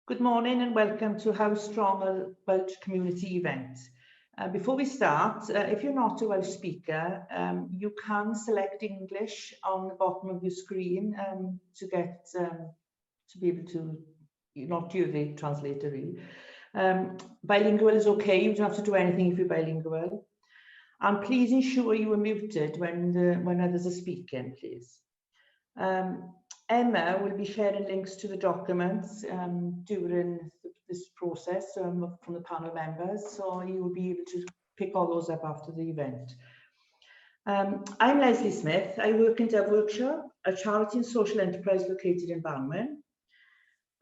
Good morning and welcome to How Strong a Welsh Community event. Before we start, if you're not a Welsh speaker, you can select English on the bottom of your screen to be able to not hear the translator really. Bilingual is okay, you don't have to do anything if you're bilingual. And please ensure you are muted when others are speaking, please. Emma will be sharing links to the documents during this process from the panel members, so you will be able to pick all those up after the event. I'm Leslie Smith. I work in Dove Workshop, a charity and social enterprise located in Banwan.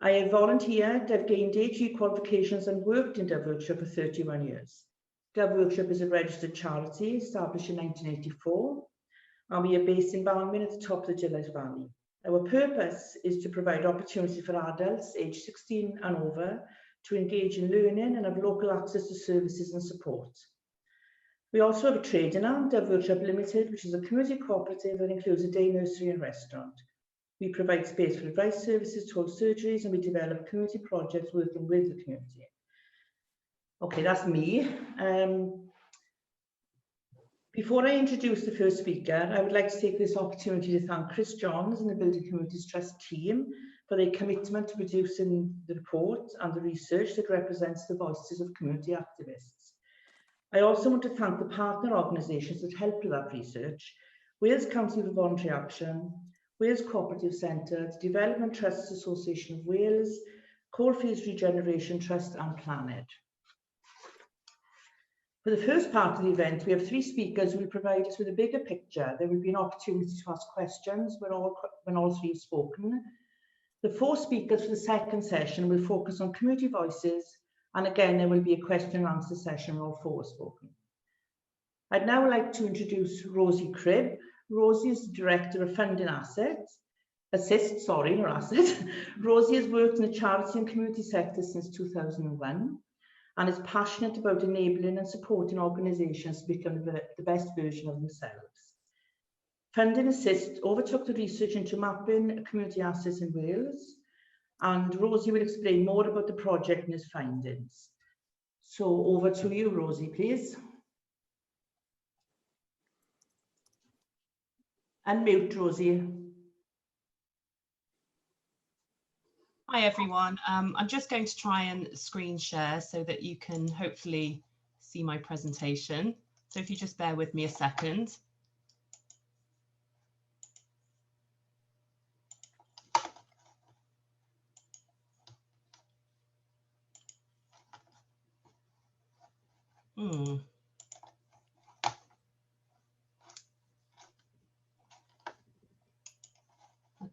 I have volunteered, I've gained AG qualifications and worked in Dove Workshop for 31 years. Dove Workshop is a registered charity established in 1984, and we are based in Banwan at the top of the Gillette Valley. Our purpose is to provide opportunity for adults aged 16 and over to engage in learning and have local access to services and support. We also have a trading arm, Dove Workshop Limited, which is a community cooperative that includes a day nursery and restaurant. We provide space for advice services, told surgeries, and we develop community projects working with the community. Okay, that's me. Before I introduce the first speaker, I would like to take this opportunity to thank Chris Johns and the Building Communities Trust team for their commitment to producing the report and the research that represents the voices of community activists. I also want to thank the partner organisations that helped with that research: Wales Council for Voluntary Action, Wales Cooperative Centre, the Development Trusts Association of Wales, Coalfields Regeneration Trust and Planet. For the first part of the event, we have three speakers who will provide us with a bigger picture. There will be an opportunity to ask questions when all three have spoken. The four speakers for the second session will focus on community voices, and again, there will be a question and answer session when all four have spoken. I'd now like to introduce Rosie Cripp. Rosie is the Director of Funding Assist. Rosie has worked in the charity and community sector since 2001. And is passionate about enabling and supporting organisations to become the best version of themselves. Funding Assist overtook the research into mapping community assets in Wales, and Rosie will explain more about the project and its findings. So over to you, Rosie, please. Unmute, Rosie. Hi everyone, I'm just going to try and screen share so that you can hopefully see my presentation. So if you just bear with me a second.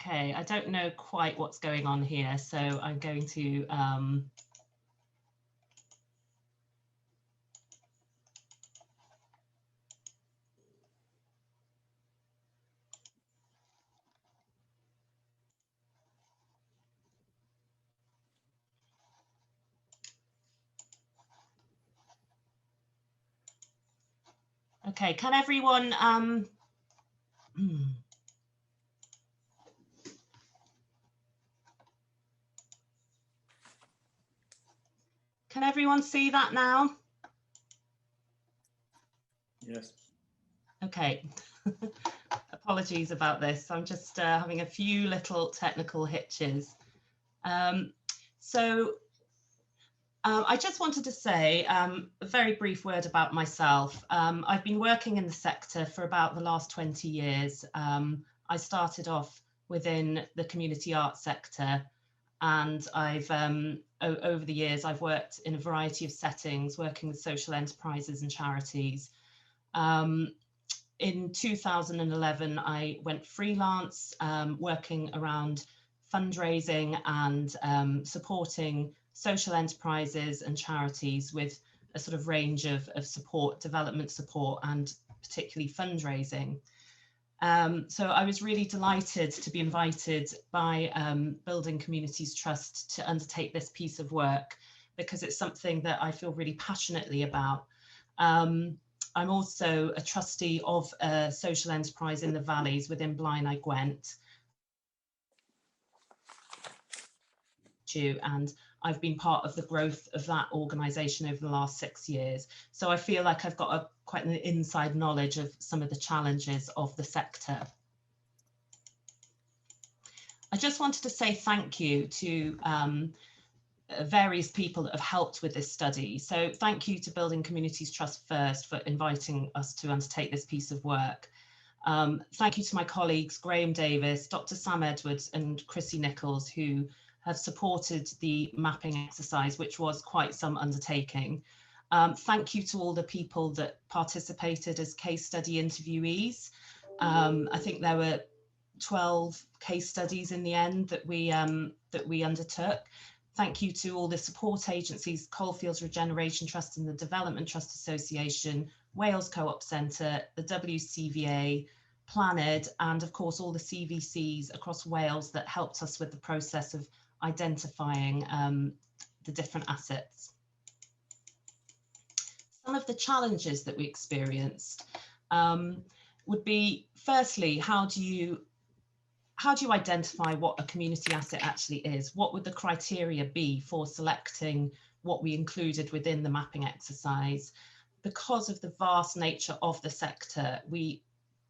Okay, I don't know quite what's going on here, so I'm going to okay, can everyone can everyone see that now? Yes. Okay. Apologies about this. I'm just having a few little technical hitches. I just wanted to say a very brief word about myself. I've been working in the sector for about the last 20 years. I started off within the community arts sector, and I've over the years I've worked in a variety of settings, working with social enterprises and charities. In 2011, I went freelance, working around fundraising and supporting social enterprises and charities with a sort of range of support, development support, and particularly fundraising. So I was really delighted to be invited by Building Communities Trust to undertake this piece of work, because it's something that I feel really passionately about. I'm also a trustee of a social enterprise in the valleys within Blaenau Gwent. And I've been part of the growth of that organisation over the last 6 years. So I feel like I've got quite an inside knowledge of some of the challenges of the sector. I just wanted to say thank you to various people that have helped with this study. So thank you to Building Communities Trust First for inviting us to undertake this piece of work. Thank you to my colleagues, Graham Davis, Dr. Sam Edwards and Chrissy Nichols, who have supported the mapping exercise, which was quite some undertaking. Thank you to all the people that participated as case study interviewees. I think there were 12 case studies in the end that we undertook. Thank you to all the support agencies, Coalfields Regeneration Trust and the Development Trust Association, Wales Co-op Centre, the WCVA, Planed, and of course all the CVCs across Wales that helped us with the process of identifying the different assets. Some of the challenges that we experienced would be, firstly, how do you identify what a community asset actually is? What would the criteria be for selecting what we included within the mapping exercise? Because of the vast nature of the sector, we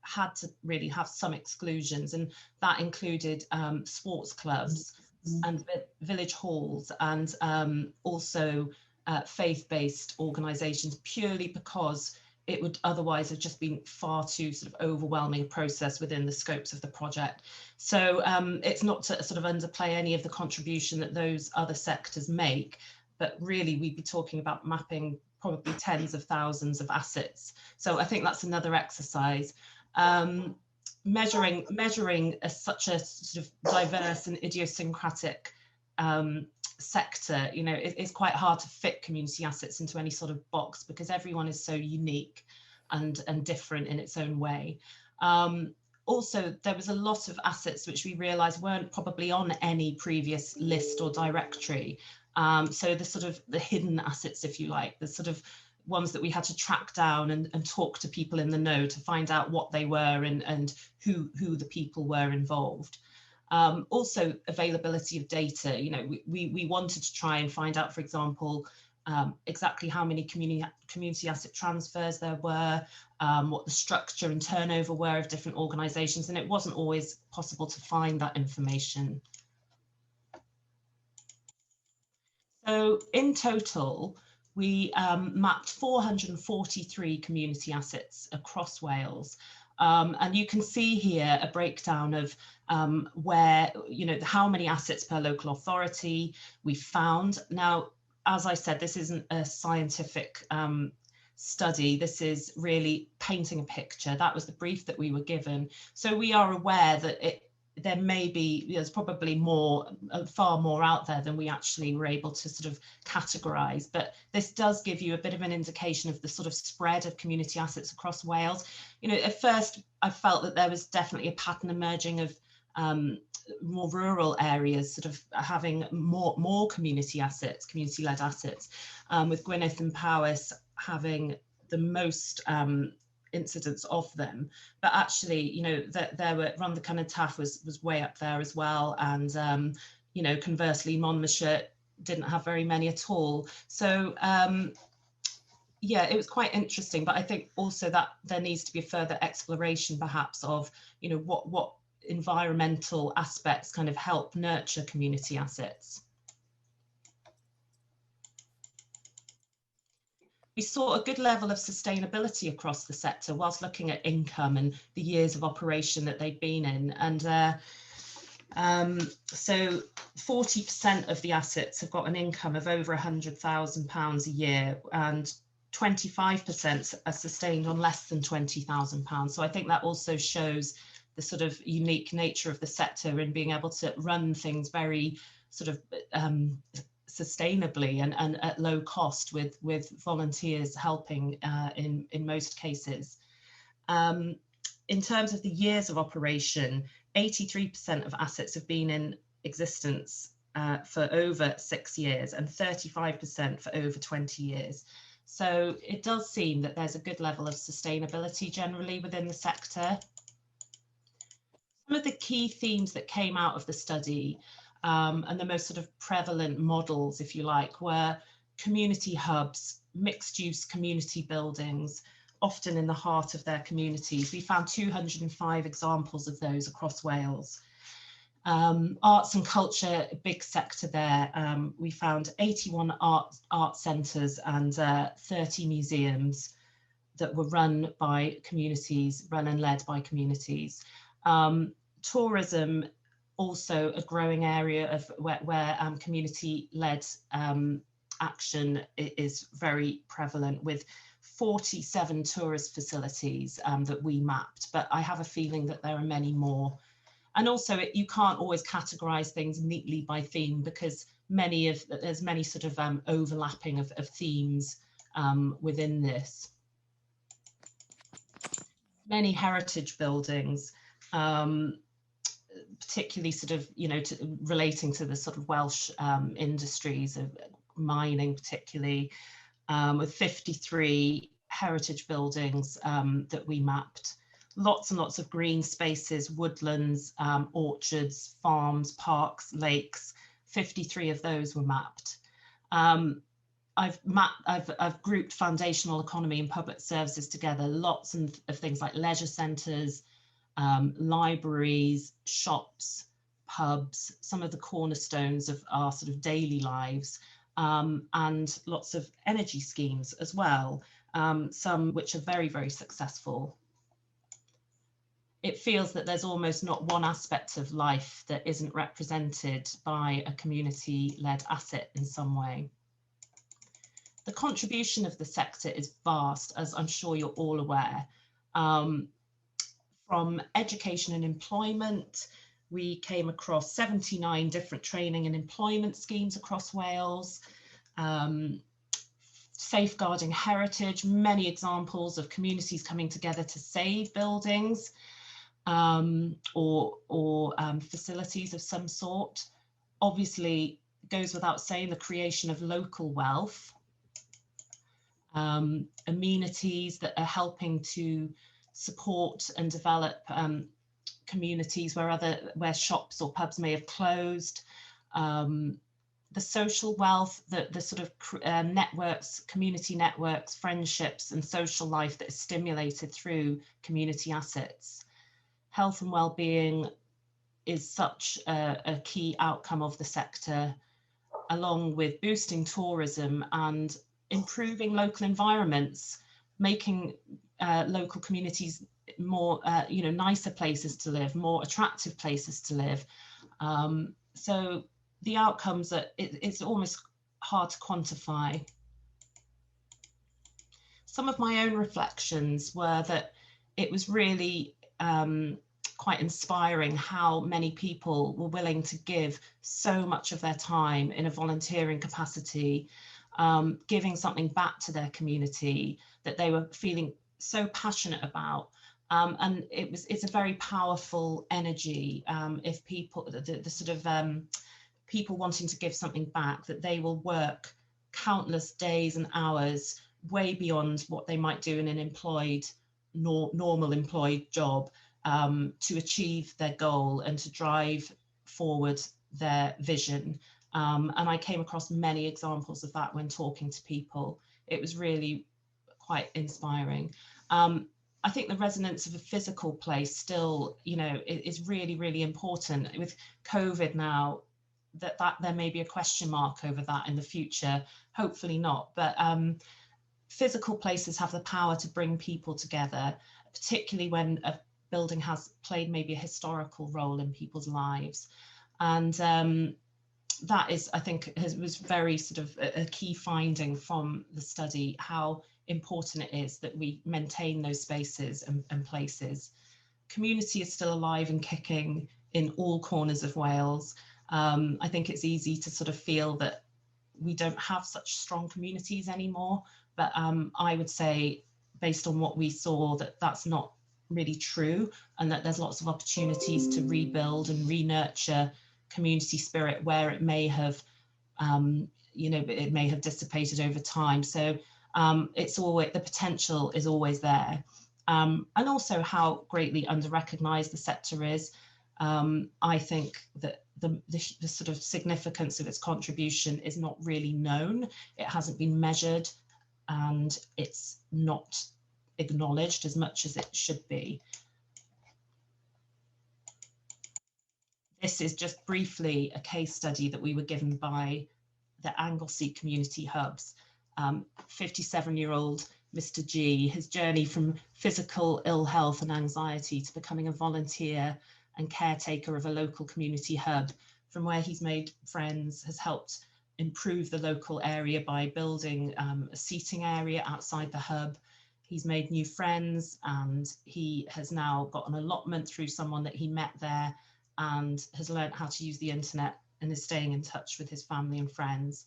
had to really have some exclusions, and that included sports clubs and village halls, and also faith-based organisations, purely because it would otherwise have just been far too sort of overwhelming process within the scopes of the project. So it's not to sort of underplay any of the contribution that those other sectors make, but really we'd be talking about mapping probably tens of thousands of assets. So I think that's another exercise. Measuring such a sort of diverse and idiosyncratic sector, you know, it's quite hard to fit community assets into any sort of box because everyone is so unique and different in its own way. Also, there was a lot of assets which we realised weren't probably on any previous list or directory. So the sort of the hidden assets, if you like, the sort of ones that we had to track down and talk to people in the know to find out what they were and who the people were involved. Also availability of data, you know, we wanted to try and find out, for example, exactly how many community asset transfers there were, what the structure and turnover were of different organisations, and it wasn't always possible to find that information. So in total, we mapped 443 community assets across Wales. And you can see here a breakdown of where, you know, how many assets per local authority we found. Now, as I said, this isn't a scientific study. This is really painting a picture. That was the brief that we were given. So we are aware that there may be, there's probably more, far more out there than we actually were able to sort of categorise. But this does give you a bit of an indication of the sort of spread of community assets across Wales. You know, at first I felt that there was definitely a pattern emerging of more rural areas sort of having more community assets, community-led assets, with Gwynedd and Powys having the most incidents of them. But actually, you know, there were Rhondda and Taff was way up there as well, and you know, conversely Monmouthshire didn't have very many at all. So yeah, it was quite interesting, but I think also that there needs to be further exploration perhaps of, you know, what environmental aspects kind of help nurture community assets. We saw a good level of sustainability across the sector whilst looking at income and the years of operation that they'd been in. And so 40% of the assets have got an income of over £100,000 a year, and 25% are sustained on less than £20,000. So I think that also shows the sort of unique nature of the sector in being able to run things very sort of sustainably and at low cost with volunteers helping in most cases. In terms of the years of operation, 83% of assets have been in existence for over 6 years and 35% for over 20 years. So it does seem that there's a good level of sustainability generally within the sector. Some of the key themes that came out of the study, And the most sort of prevalent models, if you like, were community hubs, mixed-use community buildings, often in the heart of their communities. We found 205 examples of those across Wales. Arts and culture, a big sector there. We found 81 art centres and 30 museums that were run by communities, run and led by communities. Tourism, also a growing area of where community-led action is very prevalent, with 47 tourist facilities that we mapped, but I have a feeling that there are many more. And also you can't always categorize things neatly by theme, because there's many sort of overlapping of themes within this. Many heritage buildings, particularly sort of, relating to the sort of Welsh industries of mining particularly, with 53 heritage buildings that we mapped. Lots and lots of green spaces, woodlands, orchards, farms, parks, lakes. 53 of those were mapped. I've grouped foundational economy and public services together. Lots of things like leisure centres, libraries, shops, pubs, some of the cornerstones of our sort of daily lives, and lots of energy schemes as well, some which are very, very successful. It feels that there's almost not one aspect of life that isn't represented by a community-led asset in some way. The contribution of the sector is vast, as I'm sure you're all aware. From education and employment, we came across 79 different training and employment schemes across Wales. Safeguarding heritage, many examples of communities coming together to save buildings or facilities of some sort. Obviously, goes without saying, the creation of local wealth, amenities that are helping to support and develop communities where shops or pubs may have closed. The social wealth, the sort of networks, community networks, friendships and social life that is stimulated through community assets. Health and well-being is such a key outcome of the sector, along with boosting tourism and improving local environments, making local communities more, nicer places to live, more attractive places to live. So the outcomes are, it's almost hard to quantify. Some of my own reflections were that it was really quite inspiring how many people were willing to give so much of their time in a volunteering capacity, giving something back to their community that they were feeling so passionate about. And it's a very powerful energy if people, the sort of people wanting to give something back, that they will work countless days and hours way beyond what they might do in an normal employed job to achieve their goal and to drive forward their vision. And I came across many examples of that when talking to people. It was really quite inspiring. I think the resonance of a physical place still, is really, really important. With COVID now, that there may be a question mark over that in the future. Hopefully not, but physical places have the power to bring people together, particularly when a building has played maybe a historical role in people's lives. And that is, I think, was very sort of a key finding from the study, how important it is that we maintain those spaces and places. Community is still alive and kicking in all corners of Wales. I think it's easy to sort of feel that we don't have such strong communities anymore, but I would say, based on what we saw, that that's not really true, and that there's lots of opportunities to rebuild and re-nurture community spirit where it may have, it may have dissipated over time. So it's always, the potential is always there. And also how greatly under-recognised the sector is. I think that the sort of significance of its contribution is not really known. It hasn't been measured, and it's not acknowledged as much as it should be. This is just briefly a case study that we were given by the Anglesey Community Hubs. 57-year-old Mr. G, his journey from physical ill health and anxiety to becoming a volunteer and caretaker of a local community hub, from where he's made friends, has helped improve the local area by building a seating area outside the hub. He's made new friends, and he has now got an allotment through someone that he met there, and has learned how to use the internet and is staying in touch with his family and friends.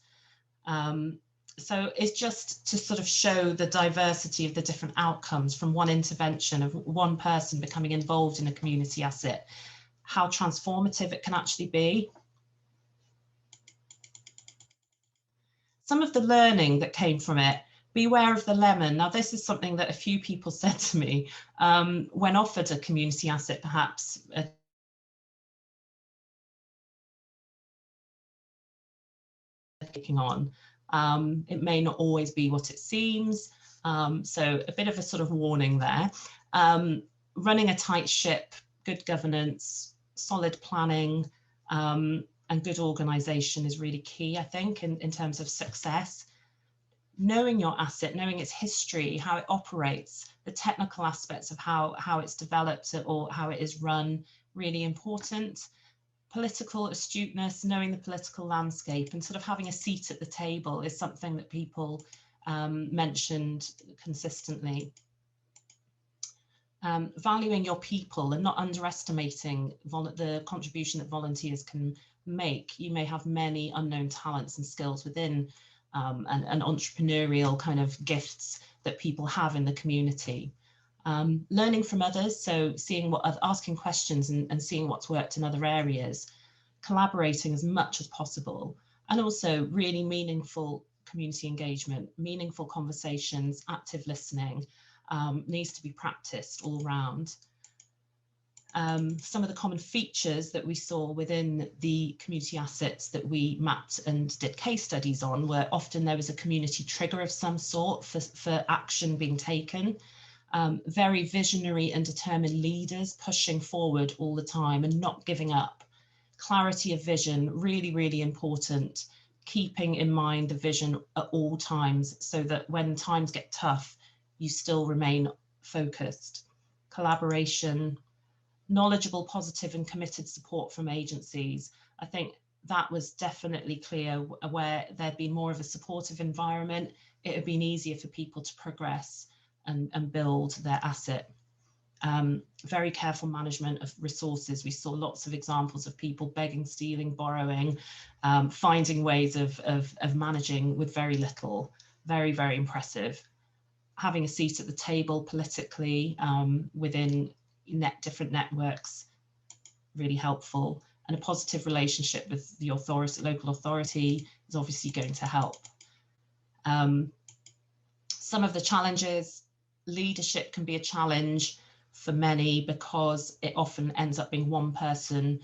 So it's just to sort of show the diversity of the different outcomes from one intervention of one person becoming involved in a community asset, how transformative it can actually be. Some of the learning that came from it: beware of the lemon. Now, this is something that a few people said to me when offered a community asset, perhaps taking on. It may not always be what it seems. So a bit of a sort of warning there. Running a tight ship, good governance, solid planning, and good organisation is really key, I think, in terms of success. Knowing your asset, knowing its history, how it operates, the technical aspects of how it's developed or how it is run, really important. Political astuteness, knowing the political landscape, and sort of having a seat at the table is something that people mentioned consistently. Valuing your people and not underestimating the contribution that volunteers can make. You may have many unknown talents and skills within and entrepreneurial kind of gifts that people have in the community. Learning from others, so seeing asking questions and seeing what's worked in other areas, collaborating as much as possible, and also really meaningful community engagement, meaningful conversations, active listening needs to be practiced all around. Some of the common features that we saw within the community assets that we mapped and did case studies on were often there was a community trigger of some sort for action being taken. Very visionary and determined leaders pushing forward all the time and not giving up. Clarity of vision, really, really important. Keeping in mind the vision at all times so that when times get tough, you still remain focused. Collaboration, knowledgeable, positive and committed support from agencies. I think that was definitely clear where there'd been more of a supportive environment. It had been easier for people to progress and build their asset. Very careful management of resources. We saw lots of examples of people begging, stealing, borrowing, finding ways of managing with very little. Very, very impressive. Having a seat at the table politically within different networks, really helpful. And a positive relationship with the local authority is obviously going to help. Some of the challenges: leadership can be a challenge for many because it often ends up being one person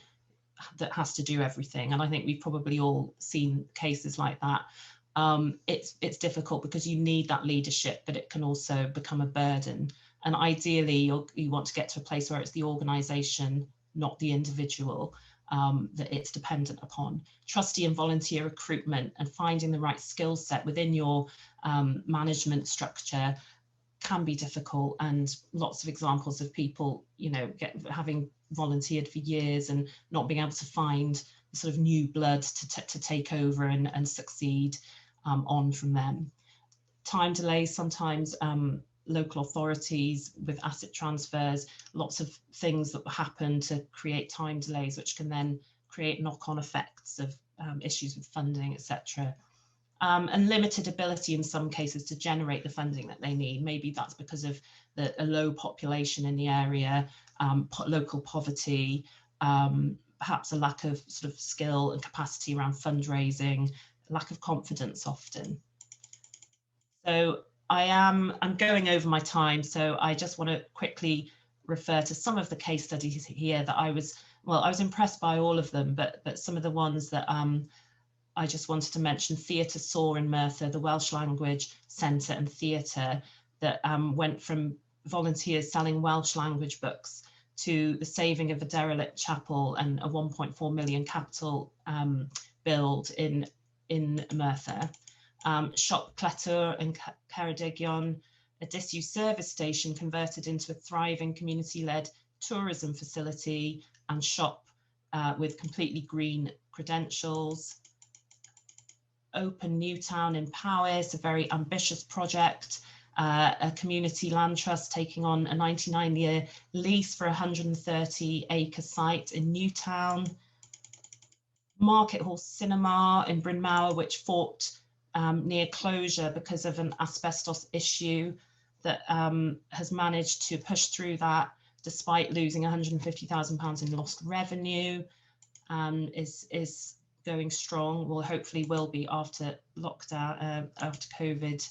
that has to do everything. And I think we've probably all seen cases like that. It's difficult because you need that leadership, but it can also become a burden. And ideally, you want to get to a place where it's the organisation, not the individual, that it's dependent upon. Trustee and volunteer recruitment and finding the right skill set within your management structure can be difficult, and lots of examples of people, having volunteered for years and not being able to find sort of new blood to take over and succeed on from them. Time delays sometimes. Local authorities with asset transfers, lots of things that happen to create time delays, which can then create knock-on effects of issues with funding, etc. And limited ability in some cases to generate the funding that they need. Maybe that's because of a low population in the area, local poverty, perhaps a lack of sort of skill and capacity around fundraising, lack of confidence often. So I'm going over my time, so I just want to quickly refer to some of the case studies here that I was well, I was impressed by all of them, but some of the ones that I just wanted to mention: Theatre Saw in Merthyr, the Welsh Language Centre and Theatre, that went from volunteers selling Welsh language books to the saving of a derelict chapel and a 1.4 million capital build in Merthyr. Siop Cletur in Ceredigion, a disused service station converted into a thriving community-led tourism facility and shop with completely green credentials. Open Newtown in Powys, a very ambitious project, a community land trust taking on a 99-year lease for a 130-acre site in Newtown. Market Hall Cinema in Bryn Mawr, which fought near closure because of an asbestos issue, that has managed to push through that despite losing £150,000 in lost revenue, is going strong. Well, hopefully will be after lockdown, after COVID.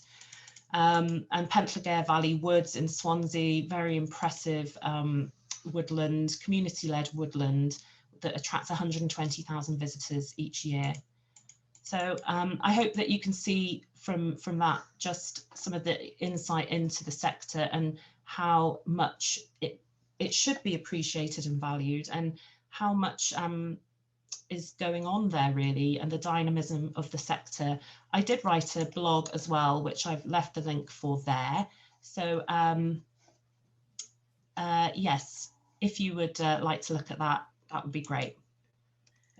And Pentlegare Valley Woods in Swansea, very impressive woodland, community-led woodland that attracts 120,000 visitors each year. So I hope that you can see from that just some of the insight into the sector and how much it should be appreciated and valued, and how much is going on there really, and the dynamism of the sector. I did write a blog as well, which I've left the link for there. So yes, if you would like to look at that, that would be great.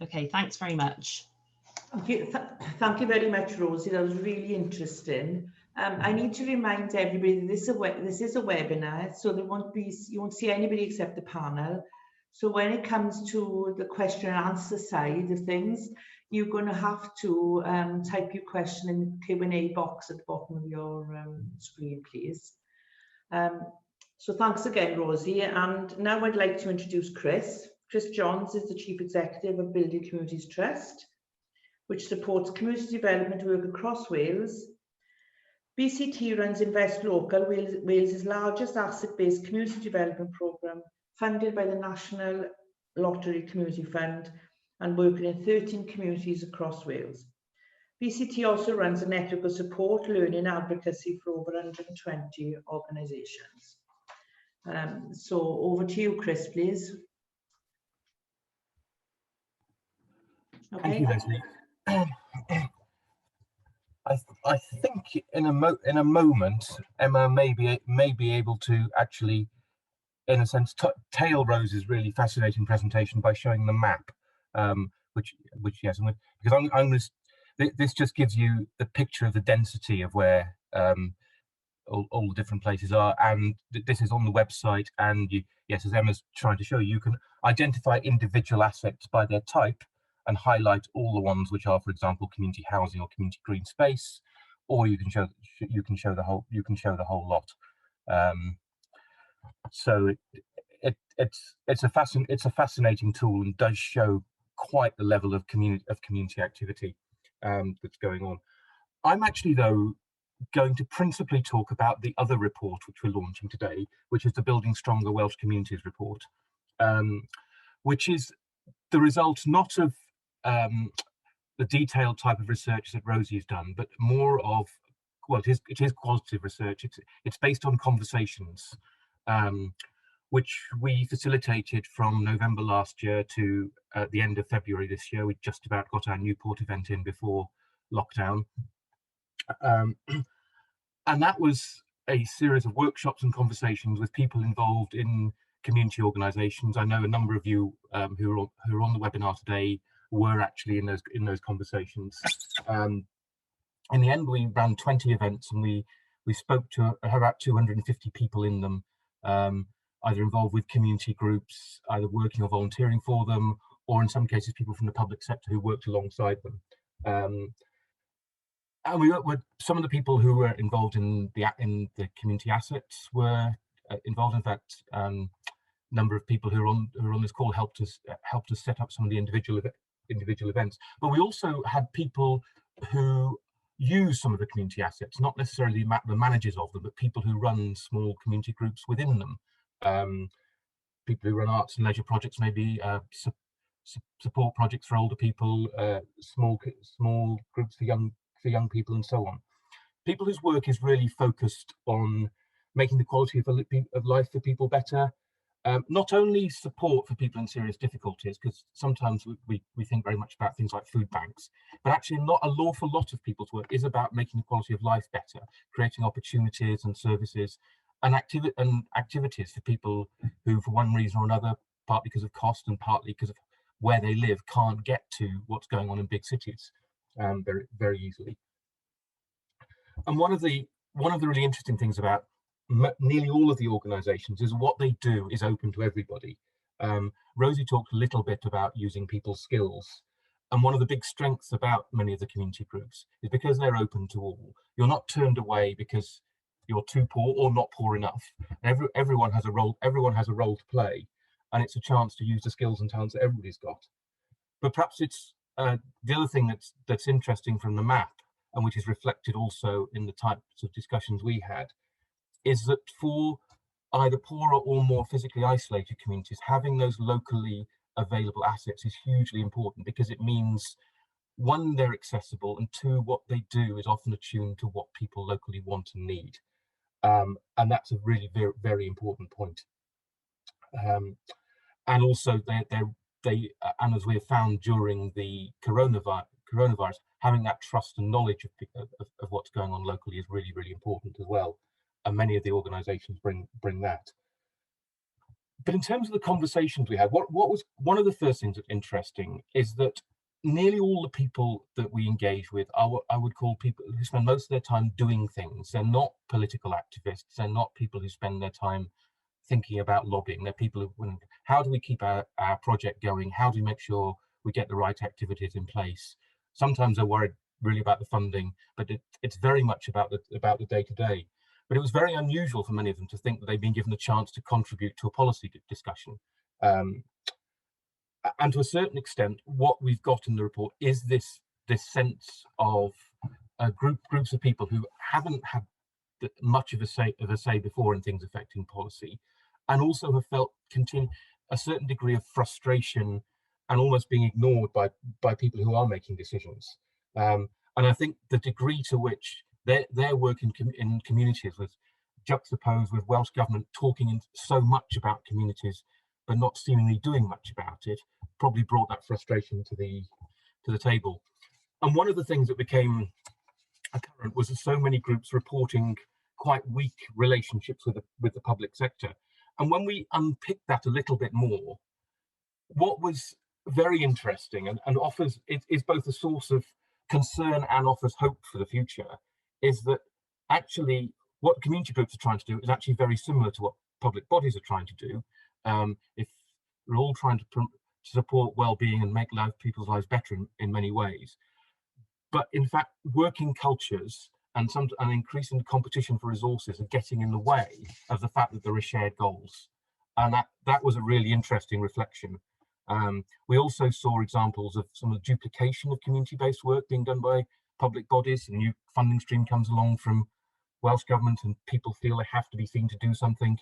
Okay, thanks very much. Thank you very much, Rosie. That was really interesting. I need to remind everybody that this is a webinar, so you won't see anybody except the panel. So when it comes to the question and answer side of things, you're going to have to type your question in the Q&A box at the bottom of your screen, please. So thanks again, Rosie. And now I'd like to introduce Chris. Chris Johns is the Chief Executive of Building Communities Trust, which supports community development work across Wales. BCT runs Invest Local, Wales's largest asset-based community development programme, funded by the National Lottery Community Fund and working in 13 communities across Wales. BCT also runs a network of support, learning and advocacy for over 120 organisations. So over to you, Chris, please. Okay. Thank you, Leslie. I think in a moment, Emma may be able to actually, in a sense, tail Rose's really fascinating presentation by showing the map, which yes, because I'm going to. This just gives you the picture of the density of where all the different places are, and this is on the website. And yes, as Emma's trying to show you, you can identify individual assets by their type and highlight all the ones which are, for example, community housing or community green space, or you can show the whole lot. So it's a fascinating tool and does show quite the level of community activity that's going on. I'm actually, though, going to principally talk about the other report which we're launching today, which is the Building Stronger Welsh Communities report, which is the result not of the detailed type of research that Rosie has done, but more of, well, it is qualitative research. It's based on conversations, which we facilitated from November last year to the end of February this year. We just about got our Newport event in before lockdown. And that was a series of workshops and conversations with people involved in community organisations. I know a number of you who are on the webinar today were actually in those conversations. In the end, we ran 20 events, and we spoke to about 250 people in them, either involved with community groups, either working or volunteering for them, or in some cases people from the public sector who worked alongside them. And we were some of the people who were involved in the community assets were involved. In fact, a number of people who are on this call helped us set up some of the individual events. But we also had people who use some of the community assets, not necessarily the managers of them, but people who run small community groups within them. people who run arts and leisure projects, maybe support projects for older people, small groups for young people, and so on. People whose work is really focused on making the quality of life for people better. Not only support for people in serious difficulties, because sometimes we think very much about things like food banks, but actually not an awful lot of people's work is about making the quality of life better, creating opportunities and services and activities for people who, for one reason or another, partly because of cost and partly because of where they live, can't get to what's going on in big cities very, very easily. And one of the really interesting things about nearly all of the organizations is what they do is open to everybody. Rosie talked a little bit about using people's skills. And one of the big strengths about many of the community groups is because they're open to all. You're not turned away because you're too poor or not poor enough. Everyone has a role. Everyone has a role to play, and it's a chance to use the skills and talents that everybody's got. But perhaps it's the other thing that's interesting from the map, and which is reflected also in the types of discussions we had, is that for either poorer or more physically isolated communities, having those locally available assets is hugely important, because it means, one, they're accessible, and two, what they do is often attuned to what people locally want and need. And that's a really very, very important point. And also and as we have found during the coronavirus, having that trust and knowledge of what's going on locally is really, really important as well. And many of the organizations bring that. But in terms of the conversations we had, what was one of the first things that's interesting is that nearly all the people that we engage with are what I would call people who spend most of their time doing things. They're not political activists. They're not people who spend their time thinking about lobbying. They're people who, how do we keep our project going? How do we make sure we get the right activities in place? Sometimes they're worried really about the funding, but it's very much about the day-to-day. But it was very unusual for many of them to think that they'd been given the chance to contribute to a policy discussion. And to a certain extent, what we've got in the report is this sense of groups of people who haven't had much of a say before in things affecting policy, and also have felt a certain degree of frustration and almost being ignored by people who are making decisions. And I think the degree to which their work in communities was juxtaposed with Welsh government talking so much about communities but not seemingly doing much about it, probably brought that frustration to the table. And one of the things that became apparent was that so many groups reporting quite weak relationships with the public sector. And when we unpicked that a little bit more, what was very interesting and offers is both a source of concern and offers hope for the future, is that actually what community groups are trying to do is actually very similar to what public bodies are trying to do. If we're all trying to support well-being and make people's lives better in many ways, but in fact, working cultures and increasing competition for resources are getting in the way of the fact that there are shared goals, and that was a really interesting reflection. We also saw examples of some of the duplication of community-based work being done by public bodies. A new funding stream comes along from Welsh government, and people feel they have to be seen to do something.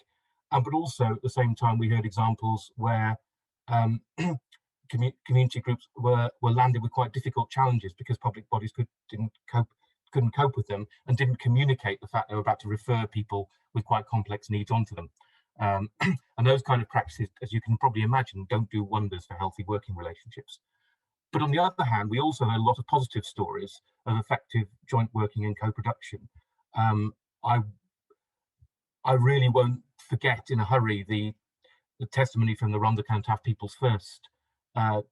But also at the same time, we heard examples where community groups were landed with quite difficult challenges because public bodies couldn't cope with them and didn't communicate the fact they were about to refer people with quite complex needs onto them. And those kind of practices, as you can probably imagine, don't do wonders for healthy working relationships. But on the other hand, we also heard a lot of positive stories of effective joint working and co-production. I really won't forget in a hurry the testimony from the Rhondda Cynon People's First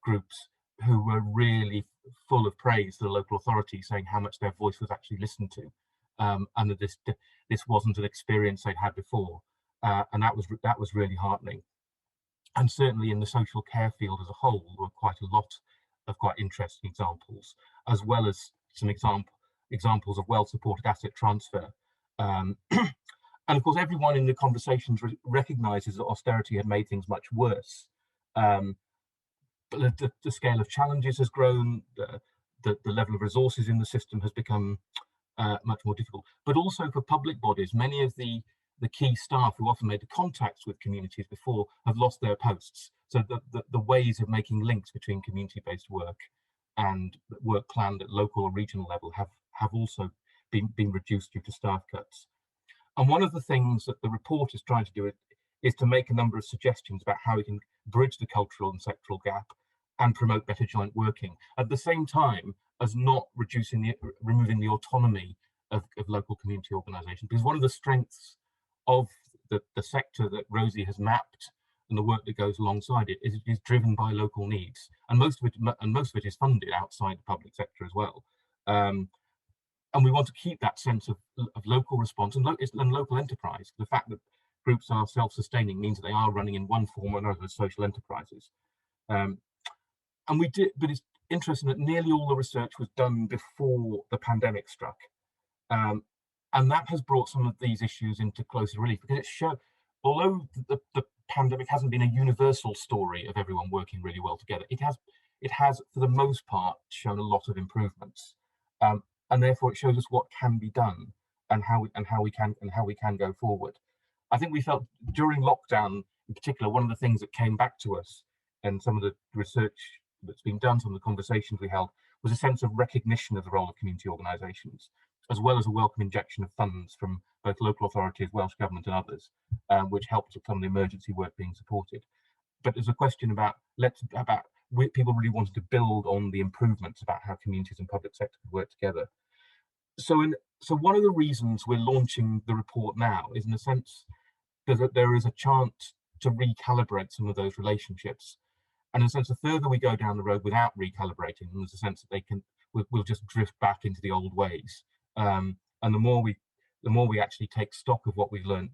groups, who were really full of praise to the local authority, saying how much their voice was actually listened to, and that this wasn't an experience they'd had before, and that was really heartening. And certainly in the social care field as a whole, there were quite a lot of quite interesting examples, as well as some examples of well-supported asset transfer. And of course, everyone in the conversations recognises that austerity had made things much worse. But the scale of challenges has grown, the level of resources in the system has become much more difficult. But also for public bodies, many of the the key staff who often made the contacts with communities before have lost their posts. So the ways of making links between community-based work and work planned at local or regional level have also been reduced due to staff cuts. And one of the things that the report is trying to do is to make a number of suggestions about how we can bridge the cultural and sectoral gap and promote better joint working, at the same time as not removing the autonomy of local community organisations. Because one of the strengths of the sector that Rosie has mapped and the work that goes alongside it is driven by local needs, and most of it is funded outside the public sector as well. And we want to keep that sense of local response and local enterprise. The fact that groups are self-sustaining means that they are running in one form or another as social enterprises. And we did, but it's interesting that nearly all the research was done before the pandemic struck. And that has brought some of these issues into closer relief, because it showed, although the pandemic hasn't been a universal story of everyone working really well together, it has for the most part shown a lot of improvements. And therefore it shows us what can be done and how we can go forward. I think we felt during lockdown in particular, one of the things that came back to us and some of the research that's been done, some of the conversations we held, was a sense of recognition of the role of community organisations, as well as a welcome injection of funds from both local authorities, Welsh Government and others, which helped with some of the emergency work being supported. But there's a question about people really wanted to build on the improvements about how communities and public sector could work together. So one of the reasons we're launching the report now is, in a sense, there is a chance to recalibrate some of those relationships. And in a sense, the further we go down the road without recalibrating, there's a sense that we'll just drift back into the old ways. And the more we actually take stock of what we've learned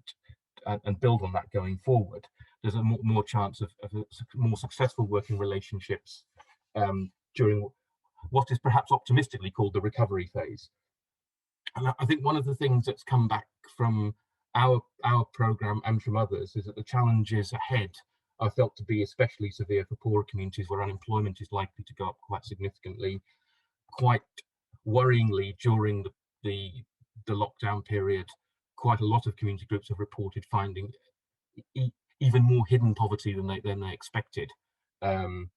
and build on that going forward, there's a more chance of more successful working relationships during what is perhaps optimistically called the recovery phase. And I think one of the things that's come back from our programme and from others is that the challenges ahead are felt to be especially severe for poorer communities, where unemployment is likely to go up quite significantly. Quite worryingly, during the lockdown period, quite a lot of community groups have reported finding even more hidden poverty than they expected. And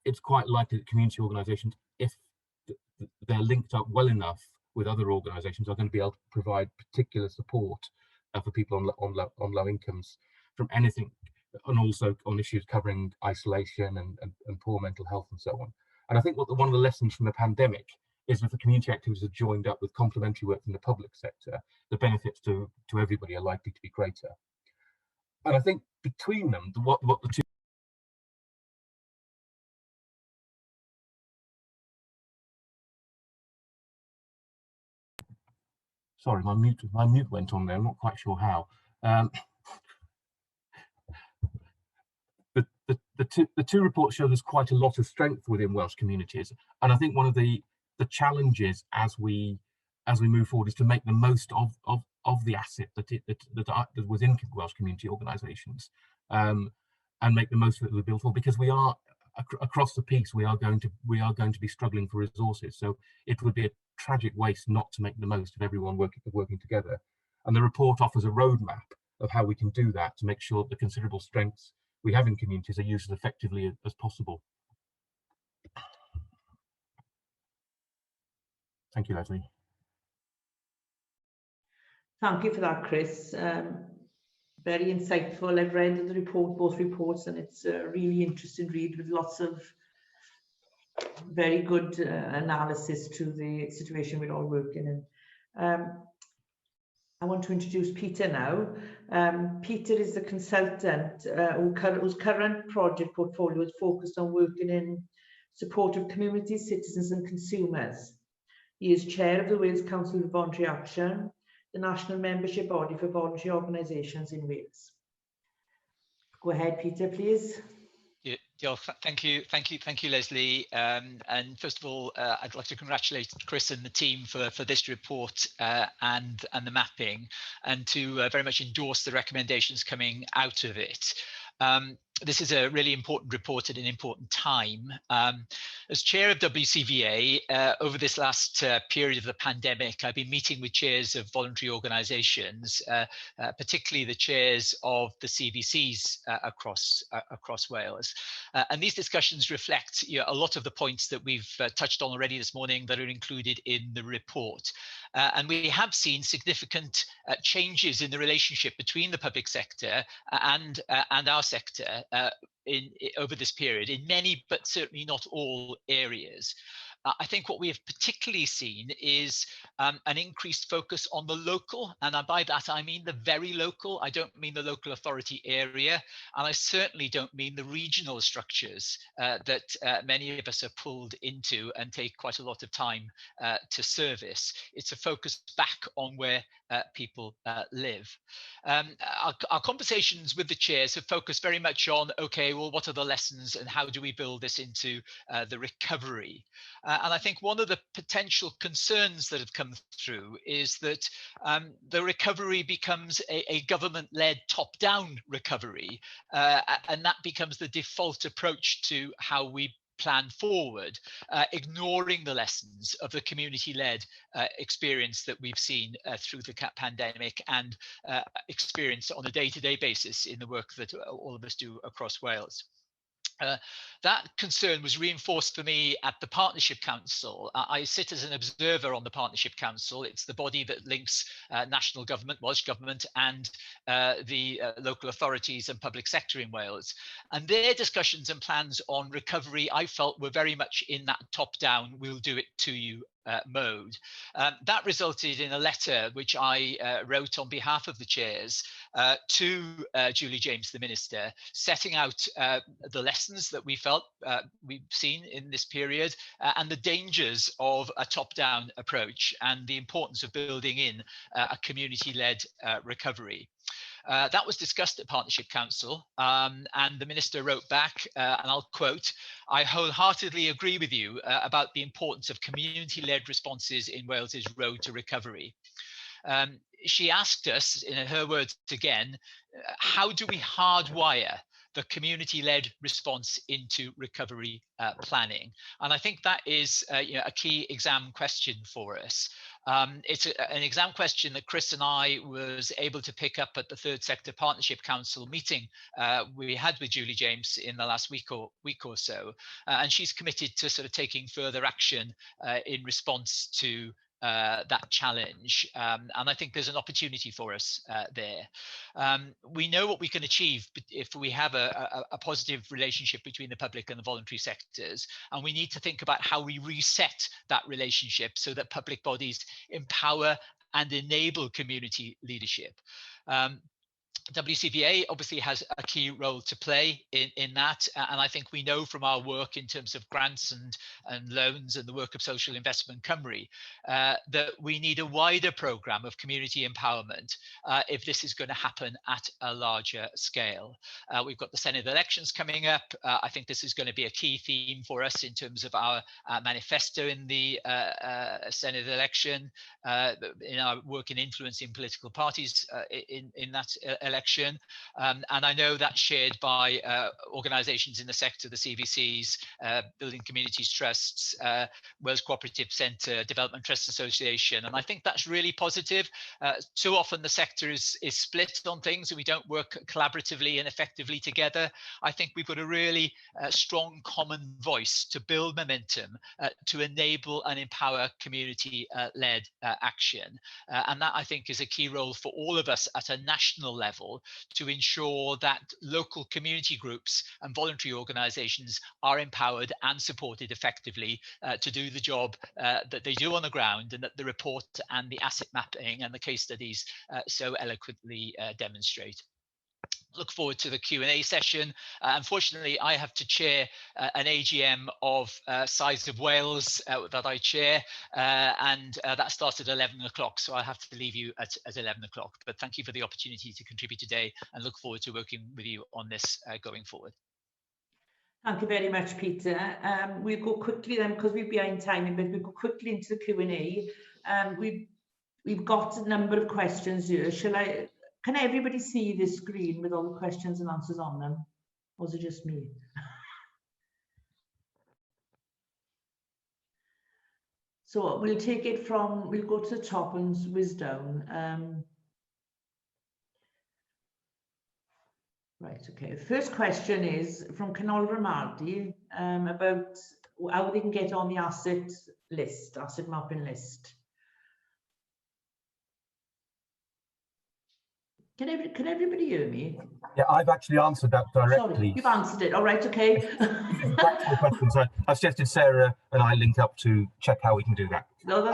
it's quite likely that community organisations, if they're linked up well enough with other organisations, are going to be able to provide particular support for people on low incomes from anything, and also on issues covering isolation and poor mental health and so on. And I think one of the lessons from the pandemic is, if the community activities are joined up with complementary work from the public sector, the benefits to everybody are likely to be greater. And I think between them, what the two. Sorry, my mute went on there. I'm not quite sure how. The two reports show there's quite a lot of strength within Welsh communities, and I think one of the challenges as we move forward is to make the most of the asset that within Welsh community organisations, and make the most of it that we built for, because we are across the piece we are going to be struggling for resources. So it would be a tragic waste not to make the most of everyone working together. And the report offers a roadmap of how we can do that, to make sure that the considerable strengths we have in communities are used as effectively as possible. Thank you, Leslie. Thank you for that, Chris. Very insightful. I've read the report, both reports, and it's a really interesting read with lots of very good analysis to the situation we're all working in. I want to introduce Peter now. Peter is a consultant whose current project portfolio is focused on working in support of communities, citizens and consumers. He is chair of the Wales Council for Voluntary Action, the national membership body for voluntary organisations in Wales. Go ahead, Peter, please. Yeah, thank you, Leslie. And first of all, I'd like to congratulate Chris and the team for this report and the mapping, and to very much endorse the recommendations coming out of it. This is a really important report at an important time. As chair of WCVA, over this last period of the pandemic, I've been meeting with chairs of voluntary organisations, particularly the chairs of the CVCs across Wales. And these discussions reflect a lot of the points that we've touched on already this morning that are included in the report. And we have seen significant changes in the relationship between the public sector and our sector over this period in many, but certainly not all areas. I think what we have particularly seen is an increased focus on the local, and by that I mean the very local. I don't mean the local authority area, and I certainly don't mean the regional structures that many of us are pulled into and take quite a lot of time to service. It's a focus back on where people live. Our conversations with the chairs have focused very much on, okay, well, what are the lessons and how do we build this into the recovery? And I think one of the potential concerns that have come through is that the recovery becomes a government-led top-down recovery, and that becomes the default approach to how we plan forward, ignoring the lessons of the community-led experience that we've seen through the pandemic and experience on a day-to-day basis in the work that all of us do across Wales. That concern was reinforced for me at the Partnership Council. I sit as an observer on the Partnership Council. It's the body that links national government, Welsh government, and the local authorities and public sector in Wales. And their discussions and plans on recovery, I felt, were very much in that top-down, we'll do it to you mode. That resulted in a letter which I wrote on behalf of the chairs to Julie James, the Minister, setting out the lessons that we felt we've seen in this period and the dangers of a top-down approach and the importance of building in a community-led recovery. That was discussed at Partnership Council, and the Minister wrote back, and I'll quote, "I wholeheartedly agree with you about the importance of community-led responses in Wales's road to recovery." She asked us, in her words again, how do we hardwire the community-led response into recovery planning? And I think that is a key exam question for us. It's an exam question that Chris and I was able to pick up at the Third Sector Partnership Council meeting we had with Julie James in the last week or so. And she's committed to sort of taking further action in response to that challenge, and I think there's an opportunity for us there. We know what we can achieve if we have a positive relationship between the public and the voluntary sectors, and we need to think about how we reset that relationship so that public bodies empower and enable community leadership. WCVA obviously has a key role to play in that, and I think we know from our work in terms of grants and loans and the work of Social Investment Cymru that we need a wider programme of community empowerment if this is going to happen at a larger scale. We've got the Senedd elections coming up. I think this is going to be a key theme for us in terms of our manifesto in the Senedd election, in our work in influencing political parties in that election. And I know that's shared by organisations in the sector, the CVCs, Building Communities Trusts, Wales Cooperative Centre, Development Trust Association. And I think that's really positive. Too often the sector is split on things and we don't work collaboratively and effectively together. I think we've got a really strong common voice to build momentum, to enable and empower community-led action. And that, I think, is a key role for all of us at a national level to ensure that local community groups and voluntary organisations are empowered and supported effectively to do the job that they do on the ground, and that the report and the asset mapping and the case studies so eloquently demonstrate. Look forward to the Q&A session. Unfortunately, I have to chair an AGM of Size of Wales that I chair, and that starts at 11 o'clock, so I'll have to leave you at 11 o'clock. But thank you for the opportunity to contribute today, and look forward to working with you on this going forward. Thank you very much, Peter. We'll go quickly then, because we're behind time, but we'll go quickly into the Q&A. We've got a number of questions here. Can everybody see this screen with all the questions and answers on them? Or is it just me? So we'll take it from, we'll go to the top and whiz down. Right, okay. First question is from Canol Ramardi about how they can get on the asset mapping list. Can everybody hear me? Yeah, I've actually answered that directly. Sorry, you've answered it. All right, okay. It's a practical question, so I suggested Sarah and I link up to check how we can do that. No,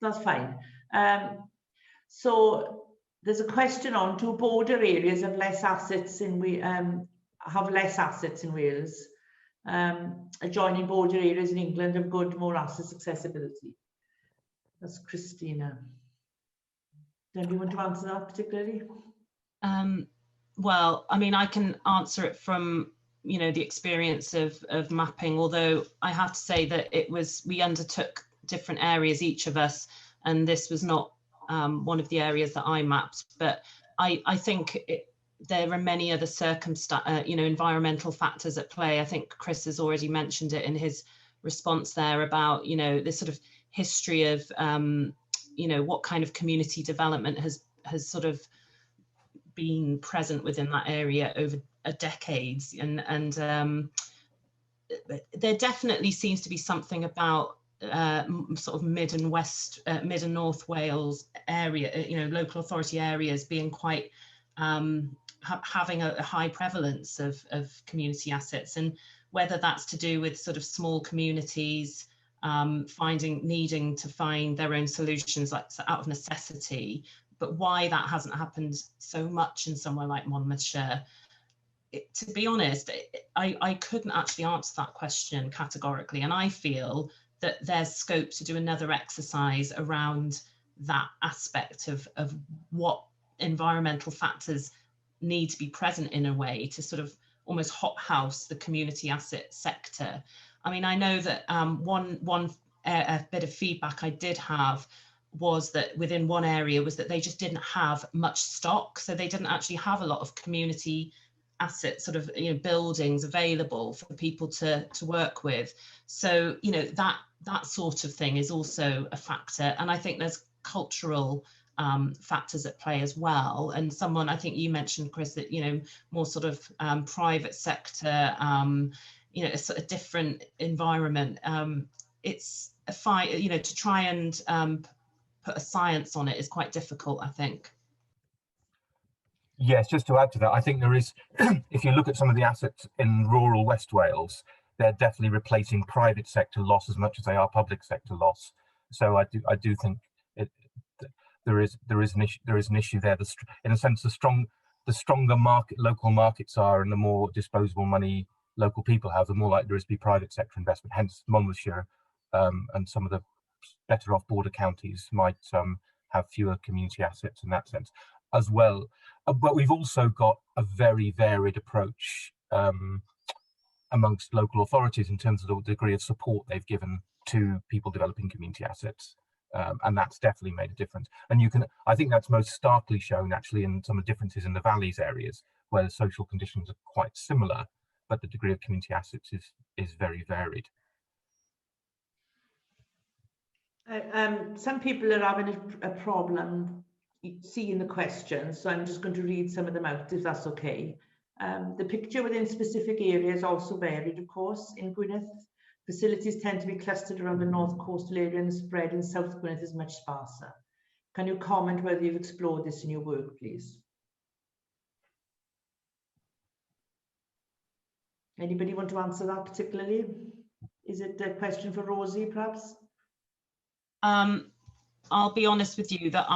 that's fine. So there's a question on, do border areas have less assets in Wales? Adjoining border areas in England have more assets accessibility. That's Christina. Do you want to answer that particularly? Well, I mean, I can answer it from, you know, the experience of mapping, although I have to say that we undertook different areas, each of us, and this was not one of the areas that I mapped, but I think there are many other environmental factors at play. I think Chris has already mentioned it in his response there about, you know, this sort of history of, you know, what kind of community development has sort of been present within that area over decades, and there definitely seems to be something about sort of mid and north Wales area, you know, local authority areas being quite having a high prevalence of community assets, and whether that's to do with sort of small communities needing to find their own solutions, like out of necessity, but why that hasn't happened so much in somewhere like Monmouthshire. To be honest, I couldn't actually answer that question categorically, and I feel that there's scope to do another exercise around that aspect of what environmental factors need to be present in a way to sort of almost hothouse the community asset sector. I mean, I know that one bit of feedback I did have was that within one area was that they just didn't have much stock, so they didn't actually have a lot of community assets, sort of, you know, buildings available for people to work with. So, you know, that sort of thing is also a factor, and I think there's cultural factors at play as well. And someone, I think you mentioned, Chris, that, you know, more sort of private sector, you know, a sort of different environment. It's a fight, you know, to try and put a science on it is quite difficult, I think. Yes, just to add to that, I think there is, if you look at some of the assets in rural West Wales, they're definitely replacing private sector loss as much as they are public sector loss. So I do think there is an issue there. In a sense, the stronger local markets are, and the more disposable money local people have, the more likely there is to be private sector investment. Hence, Monmouthshire and some of the better off border counties might have fewer community assets in that sense as well. But we've also got a very varied approach amongst local authorities in terms of the degree of support they've given to people developing community assets. And that's definitely made a difference. And I think that's most starkly shown actually in some of the differences in the valleys areas, where the social conditions are quite similar, but the degree of community assets is very varied. Some people are having a problem seeing the questions, so I'm just going to read some of them out, if that's okay. The picture within specific areas also varied, of course. In Gwynedd, facilities tend to be clustered around the north coastal area, and the spread in South Gwynedd is much sparser. Can you comment whether you've explored this in your work, please? Anybody want to answer that particularly? Is it a question for Rosie, perhaps? I'll be honest with you that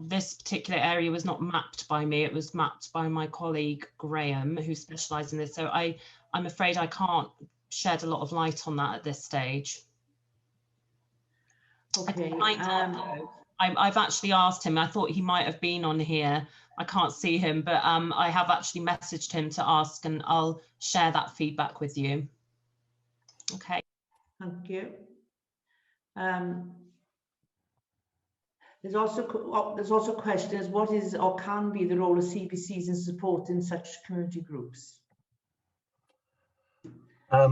this particular area was not mapped by me. It was mapped by my colleague Graham, who specialised in this. So I'm afraid I can't shed a lot of light on that at this stage. Okay. I've actually asked him. I thought he might have been on here. I can't see him, but I have actually messaged him to ask, and I'll share that feedback with you. Okay. Thank you. There's also questions, what is or can be the role of CBCs in supporting such community groups? Yeah,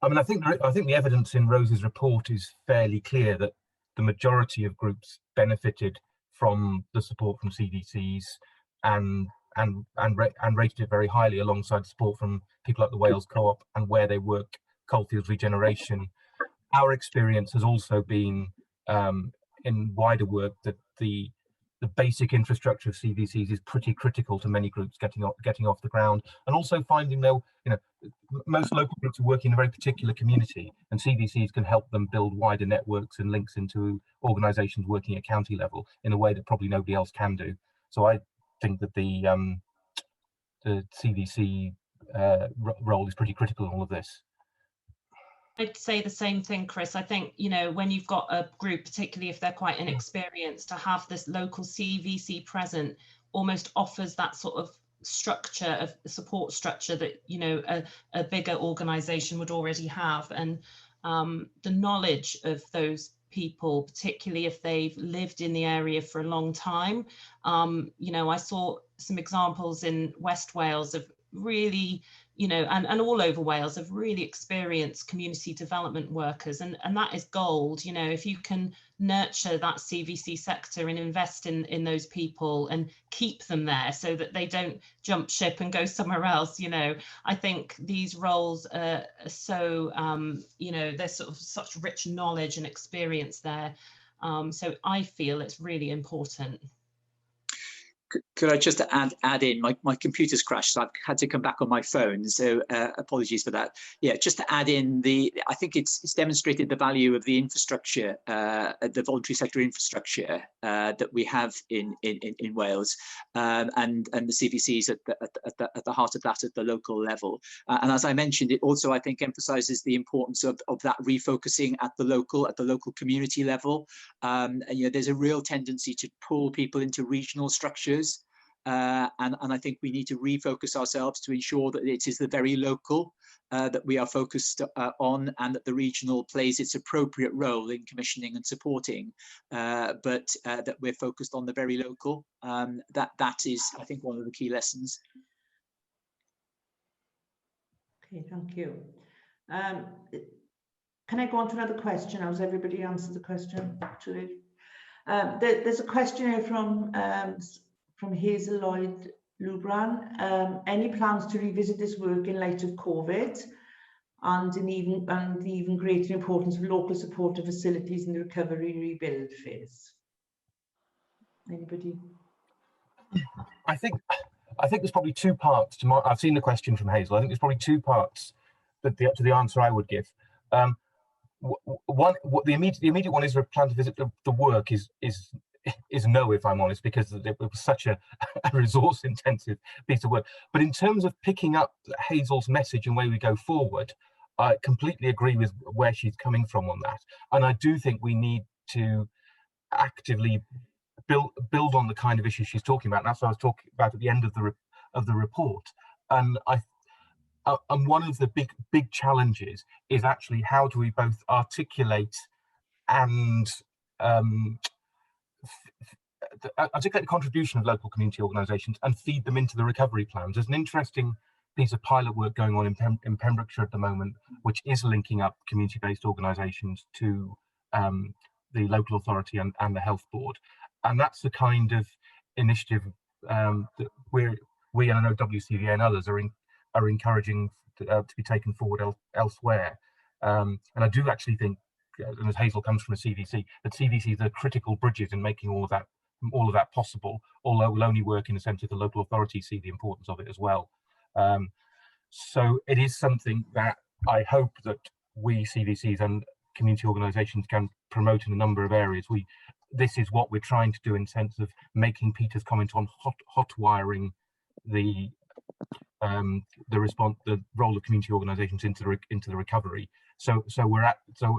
I mean, I think the evidence in Rosie's report is fairly clear that the majority of groups benefited from the support from CDCs and rated it very highly alongside support from people like the Wales Co-op and where they work coalfields regeneration. Our experience has also been in wider work that the basic infrastructure of CVCs is pretty critical to many groups getting off the ground, and also finding most local groups are working in a very particular community, and CVCs can help them build wider networks and links into organisations working at county level in a way that probably nobody else can do. So I think that the CVC role is pretty critical in all of this. I'd say the same thing, Chris. I think, when you've got a group, particularly if they're quite inexperienced, to have this local CVC present almost offers that sort of structure, of support structure that, a bigger organisation would already have. And the knowledge of those people, particularly if they've lived in the area for a long time. I saw some examples in West Wales of really, and all over Wales, of really experienced community development workers, and that is gold. If you can nurture that CVC sector and invest in those people and keep them there so that they don't jump ship and go somewhere else, I think these roles are so, there's sort of such rich knowledge and experience there. So I feel it's really important. Could I just add in, my computer's crashed, so I've had to come back on my phone, so apologies for that. Yeah, just to add in, I think it's demonstrated the value of the infrastructure, the voluntary sector infrastructure that we have in Wales, and the CVCs at the heart of that at the local level. And as I mentioned, it also, I think, emphasises the importance of that refocusing at the local community level. There's a real tendency to pull people into regional structures. And I think we need to refocus ourselves to ensure that it is the very local that we are focused on, and that the regional plays its appropriate role in commissioning and supporting, but that we're focused on the very local. That is, I think, one of the key lessons. Okay, thank you. Can I go on to another question? Has everybody answered the question? Actually, there's a question here from Hazel Lloyd Lubran. Any plans to revisit this work in light of COVID and the even greater importance of local supportive facilities in the recovery rebuild phase? Anybody? I think there's probably two parts to I've seen the question from Hazel. I think there's probably two parts to the answer I would give. The immediate one is a plan to visit the work is no, if I'm honest, because it was such a resource intensive piece of work. But in terms of picking up Hazel's message and where we go forward, I completely agree with where she's coming from on that. And I do think we need to actively build on the kind of issues she's talking about. And that's what I was talking about at the end of the report. And and one of the big challenges is actually how do we both articulate and articulate the contribution of local community organisations and feed them into the recovery plans. There's an interesting piece of pilot work going on in Pembrokeshire at the moment, which is linking up community-based organisations to the local authority and the health board. And that's the kind of initiative that we and I know WCVA and others are encouraging to be taken forward elsewhere. And I do actually think, and as Hazel comes from a CVC, that CVCs are critical bridges in making all of that possible, although it will only work in the sense that the local authorities see the importance of it as well. So it is something that I hope that we CVCs and community organisations can promote in a number of areas. This is what we're trying to do in sense of making Peter's comment on hot wiring the role of community organisations into the recovery. So we're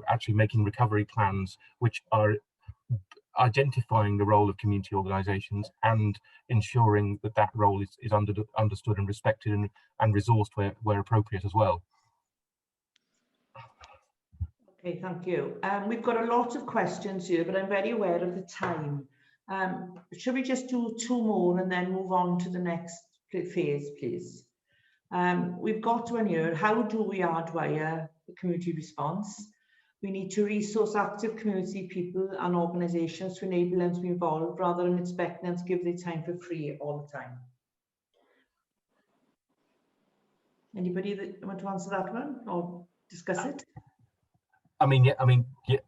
actually making recovery plans which are identifying the role of community organisations and ensuring that role is understood and respected and resourced where appropriate as well. Okay, thank you. We've got a lot of questions here, but I'm very aware of the time. Should we just do two more and then move on to the next phase, please? We've got one here. How do we hardwire the community response. We need to resource active community people and organisations to enable them to be involved rather than expecting them to give their time for free all the time. Anybody that want to answer that one or discuss it? I mean, yeah.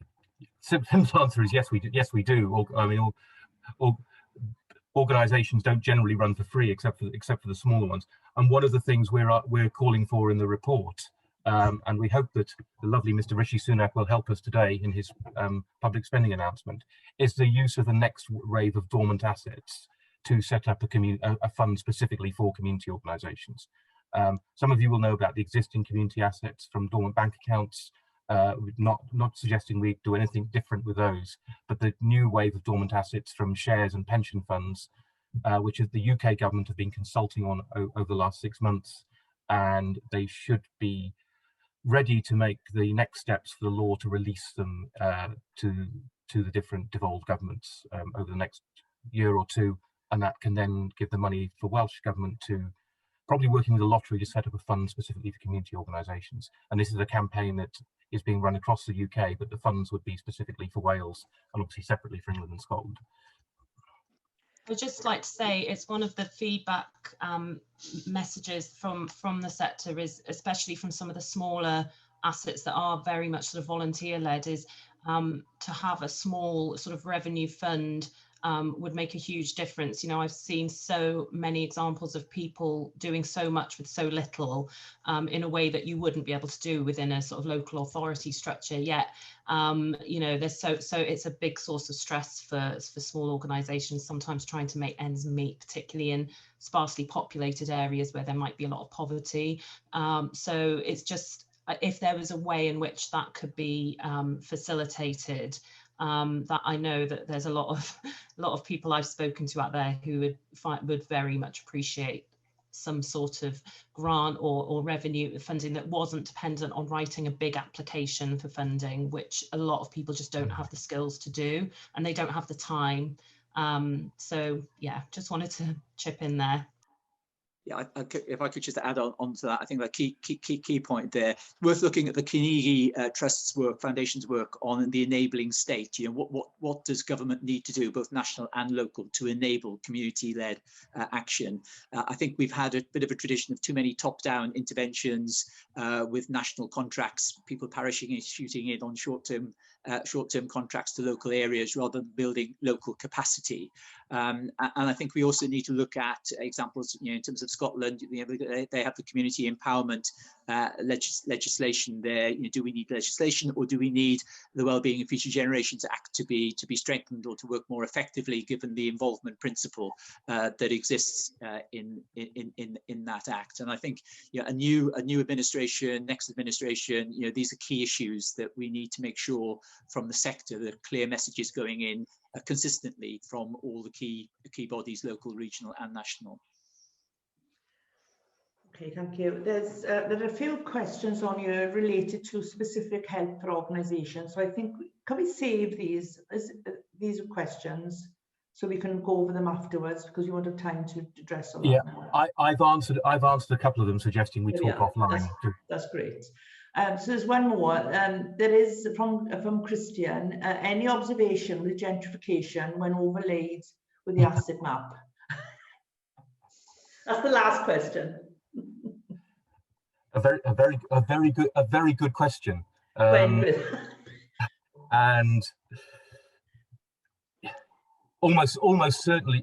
Simple answer is yes, we do. Yes, we do. Organisations don't generally run for free, except for the smaller ones. And one of the things we're calling for in the report, and we hope that the lovely Mr. Rishi Sunak will help us today in his public spending announcement, is the use of the next wave of dormant assets to set up a fund specifically for community organisations. Some of you will know about the existing community assets from dormant bank accounts. Not suggesting we do anything different with those, but the new wave of dormant assets from shares and pension funds, which the UK government have been consulting on over the last 6 months, and they should be ready to make the next steps for the law to release them to the different devolved governments over the next year or two, and that can then give the money for Welsh government to probably working with the lottery to set up a fund specifically for community organisations. And this is a campaign that is being run across the UK, but the funds would be specifically for Wales and obviously separately for England and Scotland. I'd just like to say it's one of the feedback messages from the sector, is especially from some of the smaller assets that are very much sort of volunteer led, is to have a small sort of revenue fund would make a huge difference. You know, I've seen so many examples of people doing so much with so little in a way that you wouldn't be able to do within a sort of local authority structure yet. You know, there's so it's a big source of stress for small organisations, sometimes trying to make ends meet, particularly in sparsely populated areas where there might be a lot of poverty. So it's just, if there was a way in which that could be facilitated, that I know that there's a lot of people I've spoken to out there who would very much appreciate some sort of grant or revenue funding that wasn't dependent on writing a big application for funding, which a lot of people just don't have the skills to do, and they don't have the time. So yeah, just wanted to chip in there. Yeah, if I could just add on to that, I think that key point there, worth looking at the Carnegie Trust's work, Foundation's work on the enabling state. You know, what does government need to do, both national and local, to enable community-led action? I think we've had a bit of a tradition of too many top-down interventions with national contracts, people paraching and shooting in on short-term contracts to local areas rather than building local capacity. And I think we also need to look at examples, you know, in terms of Scotland. You know, they have the community empowerment legislation there. You know, do we need legislation, or do we need the Wellbeing of Future Generations Act to be strengthened or to work more effectively, given the involvement principle that exists in that act? And I think, you know, a new administration, next administration, you know, these are key issues that we need to make sure from the sector that clear messages going in consistently from all the key bodies, local, regional and national. Okay, thank you. There are a few questions on here related to specific help for organisations. So I think, can we save these questions so we can go over them afterwards, because you won't have time to address them? Yeah, I've answered a couple of them, suggesting we talk offline. That's great. So there's one more. There is from Christian. Any observation with gentrification when overlaid with the asset map? That's the last question. A very good question. And almost certainly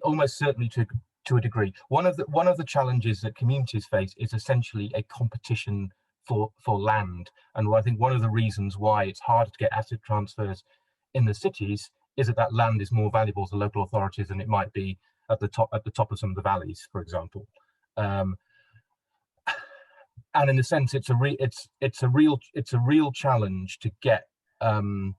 to a degree. One of the challenges that communities face is essentially a competition for land, and I think one of the reasons why it's hard to get asset transfers in the cities is that land is more valuable to local authorities than it might be at the top of some of the valleys, for example. And in a sense, it's a real challenge to get the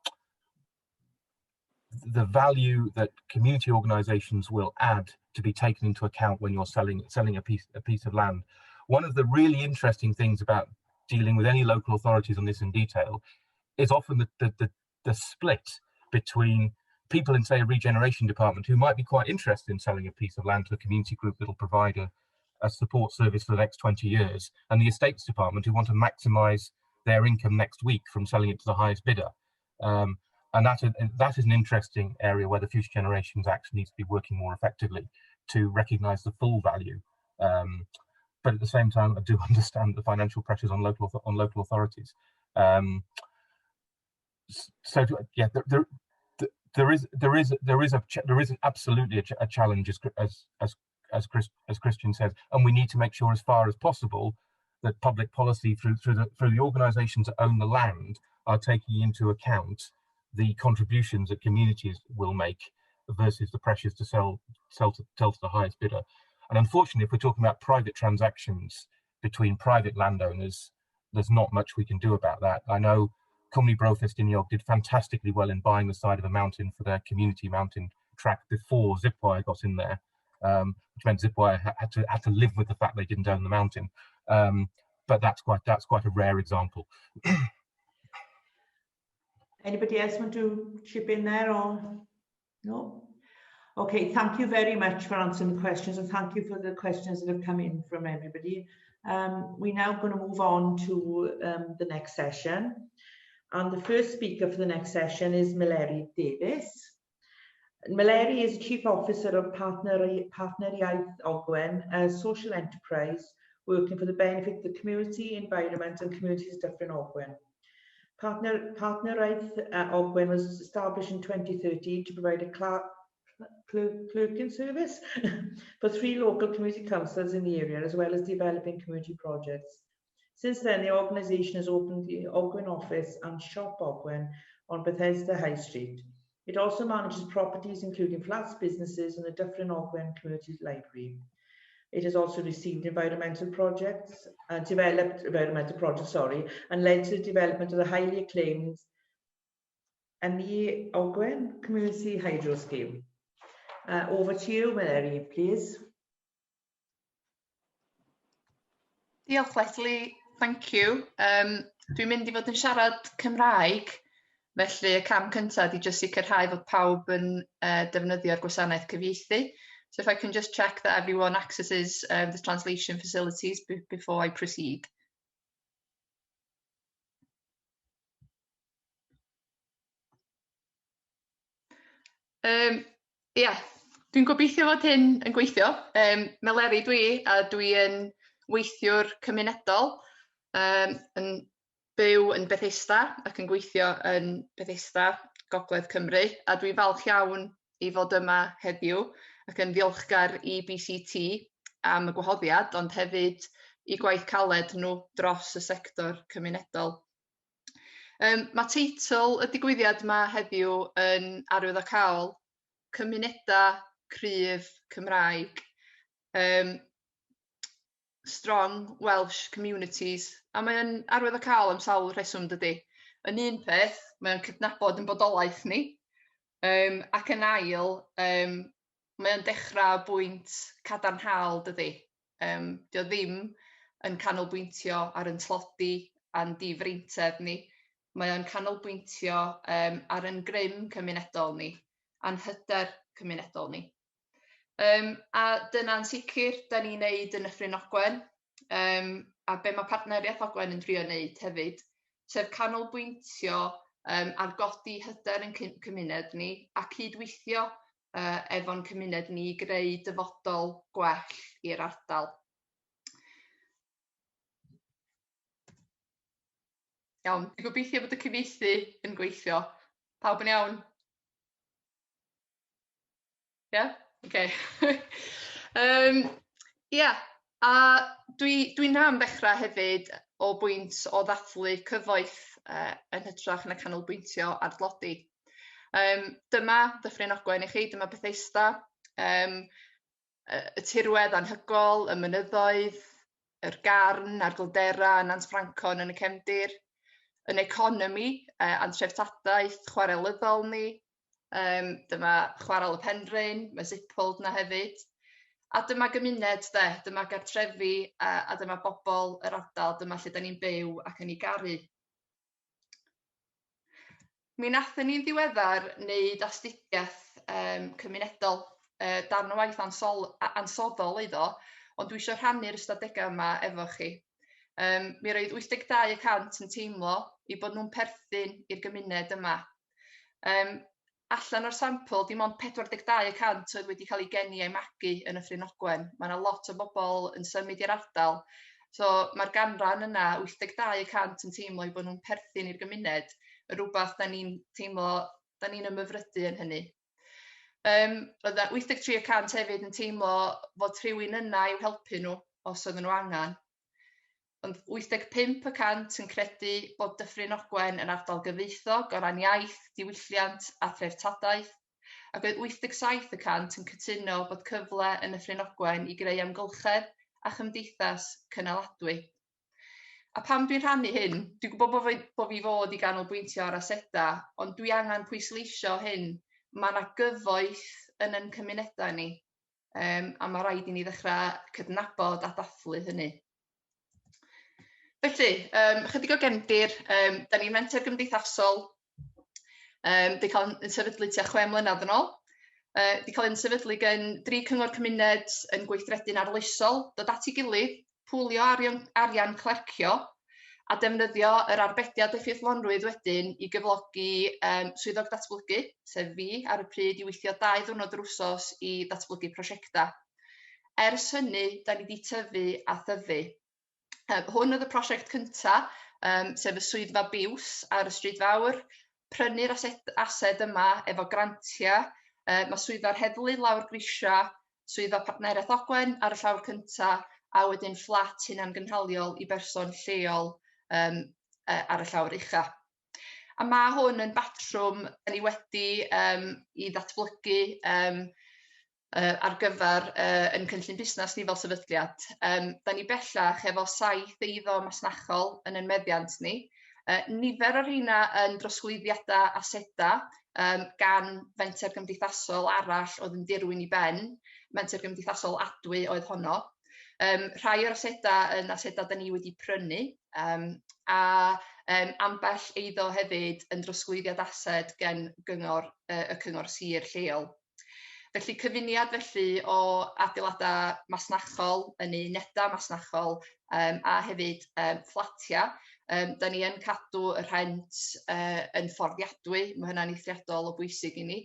value that community organisations will add to be taken into account when you're selling a piece of land. One of the really interesting things about dealing with any local authorities on this in detail is often the split between people in, say, a regeneration department who might be quite interested in selling a piece of land to a community group that will provide a support service for the next 20 years, and the estates department who want to maximise their income next week from selling it to the highest bidder. And that is an interesting area where the Future Generations Act needs to be working more effectively to recognise the full value. But at the same time, I do understand the financial pressures on local authorities. There is absolutely a challenge, as Christian says, and we need to make sure, as far as possible, that public policy through the organisations that own the land are taking into account the contributions that communities will make versus the pressures to sell to the highest bidder. And unfortunately, if we're talking about private transactions between private landowners, there's not much we can do about that. I know Cwmni Bro Festiniog did fantastically well in buying the side of a mountain for their community mountain track before Zipwire got in there, which meant Zipwire had to live with the fact they didn't own the mountain. But that's quite a rare example. Anybody else want to chip in there, or no? Okay, thank you very much for answering the questions, and thank you for the questions that have come in from everybody. We're now going to move on to the next session. And the first speaker for the next session is Meleri Davies. Meleri is Chief Officer of Partneriaeth Ogwen, a social enterprise working for the benefit of the community, environment and communities of Dyffryn Ogwen. Partneriaeth Ogwen was established in 2013 to provide a clerking service for 3 local community councils in the area, as well as developing community projects. Since then, the organisation has opened the Ogwen office and Shop Ogwen on Bethesda High Street. It also manages properties including flats, businesses and the Dyffryn Ogwen Community Library. It has also received developed environmental projects, and led to the development of the highly acclaimed the Ogwen Community Hydro Scheme. Over to you, Meleri, please. Diolch, Leslie. Thank you. Dwi'n mynd I fod yn siarad Cymraeg, felly y cam cyntaf ydi just sicrhau fod pawb yn defnyddio'r gwasanaeth cyfieithu. So if I can just check that everyone accesses the translation facilities before I proceed. Dwi'n gobeithio fod hyn yn gweithio. Meleri dwi, a dwi yn weithiwr cymunedol, yn byw yn Bethesda ac yn gweithio yn Bethesda, Gogledd Cymru, a dwi'n falch iawn I fod yma heddiw ac yn ddiolchgar I BCT am y gwahoddiad, ond hefyd I gwaith caled nhw dros y sector cymunedol. Mae teitl y digwyddiad yma heddiw yn arwyddocaol Cymunedau Cryf Cymraeg, Strong Welsh Communities, a mae'n arwyddocaol am sawl rheswm dydy. Yn un peth, mae'n cydnabod yn bodolaeth ni, ac yn ail, mae'n dechrau bwynt cadarnhaol dydy. Dio ddim yn canolbwyntio ar yn tlodi a'n difreintedd ni, mae'n canolbwyntio ar yn grym cymunedol ni, a'n hyder cymunedol ni. A dyna'n sicr, da ni'n neud yn Dyffryn Ogwen, a be mae Partneriaeth Ogwen yn trio neud hefyd, sef canolbwyntio ar godi hyder yn cymuned ni a cydweithio efo'n cymuned ni I greu dyfodol gwell i'r ardal. Iawn, dwi'n gobeithio bod y cyfieithu yn gweithio. Pawb yn iawn? Yeah? Okay. A dwi'n am ddechrau hefyd o bwynt o ddathlu cyfoeth yn hytrach na canolbwyntio ar dlodi. Dyma Dyffryn Ogwen I chi, dyma Bethesda, y tirwedd anhygol, y mynyddoedd, yr garn a'r gildera yn Nant Francon yn y cefndir, yn economi, a'n treftadaeth chwarelyddol ni, dyma chwarel y Penrhyn, mae Zippold na hefyd, a dyma gymuned de, dyma gartrefi a dyma bobl yr ardal, dyma lle da ni'n byw ac yn ei garu. Mi nathon ni'n ddiweddar wneud astudiaeth cymunedol, darn o waith ansoddol iddo, ond dwi eisiau rhannu'r ystadegau yma efo chi. Mi roedd 82% yn teimlo i bod nhw'n perthyn i'r gymuned yma. Allan o'r sampl, dim ond 42% oedd wedi cael ei geni a'i magu yn y Ffryn Ogwen. Mae yna lot o bobl yn symud i'r ardal. So mae'r ganran yna, 82% yn teimlo i bod nhw'n perthyn i'r gymuned, yn rhywbeth da ni'n teimlo, da ni'n ymyfrydu yn hynny. Roedd 83% hefyd yn teimlo fod rhywun yna i'w helpu nhw os oedden nhw angen. Ond 85% yn credu bod Dyffryn Ogwen yn ardal gyfoethog o ran iaith, diwylliant a threftadaeth, ac oedd 87% yn cytuno bod cyfle yn y Ffryn Ogwen i greu amgylchedd a chymdeithas cynnaladwy. A pam dwi'n rhannu hyn, dwi'n gwybod bod fi fod i ganolbwyntio ar asedau, ond dwi angen pwysleisio hyn, mae yna gyfoeth yn ein cymunedau ni, a mae rhaid i ni ddechrau cydnabod a dathlu hynny. Felly, chydig o gefndir, da ni'n menter gymdeithasol, di cael yn sefydlu tua 6 mlynedd yn ôl. Di cael yn sefydlu gan 3 cyngor cymuned yn gweithredu'n arloesol, dod at ei gilydd, pwlio arian clercio, a defnyddio yr arbediad effeithlonrwydd wedyn i gyflogi swyddog datblygu, sef fi ar y pryd i weithio 2 ddiwrnod yr wsos i datblygu prosiectau. Ers hynny, da ni wedi tyfu a thyfu. Hwn oedd y prosiect cyntaf, sef y swyddfa biws ar y stryd fawr, prynu'r ased yma efo grantiau, mae swyddfa'r heddlu lawr grisia, swyddfa partneriaeth Ogwen ar y llawr cyntaf, a wedyn fflat hunangynhaliol i berson lleol ar y llawr ucha. A mae hwn yn batrwm da ni wedi i ddatblygu ar gyfer yn cynllun busnes ni fel sefydliad. Da ni bellach efo 7 eiddo masnachol yn ein meddiant ni. Nifer o'r rheina yn drosglwyddiadau asedau gan fenter gymdeithasol arall oedd yn dirwyn i ben, menter gymdeithasol adwy oedd honno. Rhai o'r asedau yn asedau da ni wedi prynu, a ambell eiddo hefyd yn drosglwyddiad ased gen y cyngor sir lleol. Felly cyfuniad o adeiladau masnachol, yn unedau masnachol a hefyd fflatia. Da ni yn cadw y rhent yn fforddiadwy, mae hynna'n eithriadol o bwysig i ni,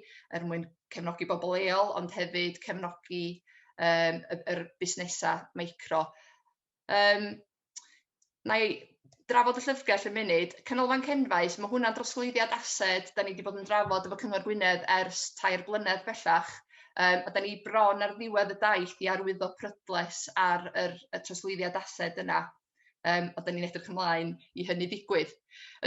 mwyn cefnogi bobl leol, ond hefyd cefnogi yr busnesau meicro. Na i drafod y llyfrgell y munud. Canolfan Cenfaes, mae hwnna'n drosglwyddiad ased da ni wedi bod yn drafod efo Cyngor Gwynedd ers 3 blynedd bellach. A da ni bron ar ddiwedd y daith i arwyddo prydles ar y trosglwyddiad ased yna. A da ni'n edrych ymlaen i hynny ddigwydd.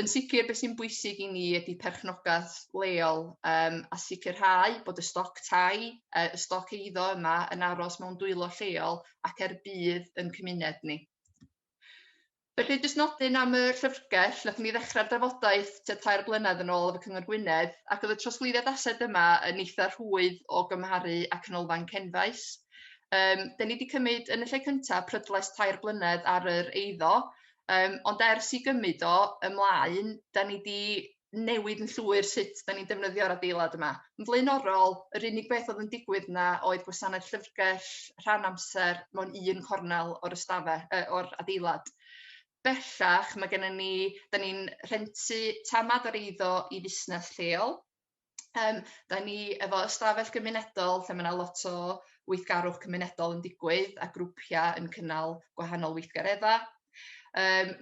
Yn sicr, beth sy'n bwysig i ni ydy perchnogaeth leol a sicrhau bod y stoc tai, y stoc eiddo yma yn aros mewn dwylo lleol ac bydd yn cymuned ni. Felly, jyst nodyn am y llyfrgell, nathon ni ddechrau'r drafodaeth tua 3 blynedd yn ôl efo Cyngor Gwynedd, ac oedd y trosglwyddiad ased yma yn eitha rhwydd o gymharu â Canolfan Cenfaes. Da ni wedi cymryd yn y lle cyntaf prydles 3 blynedd ar yr eiddo, ond ers i gymryd o ymlaen, da ni wedi newid yn llwyr sut da ni'n defnyddio'r adeilad yma. Yn flaenorol, yr unig beth oedd yn digwydd yna oedd gwasanaeth llyfrgell rhan amser mewn un cornel o'r adeilad. Bellach, da ni'n rhentu tamad o'r eiddo i busnes lleol. Da ni efo ystafell gymunedol, lle mae yna lot o weithgarwch cymunedol yn digwydd a grwpiau yn cynnal gwahanol weithgareddau.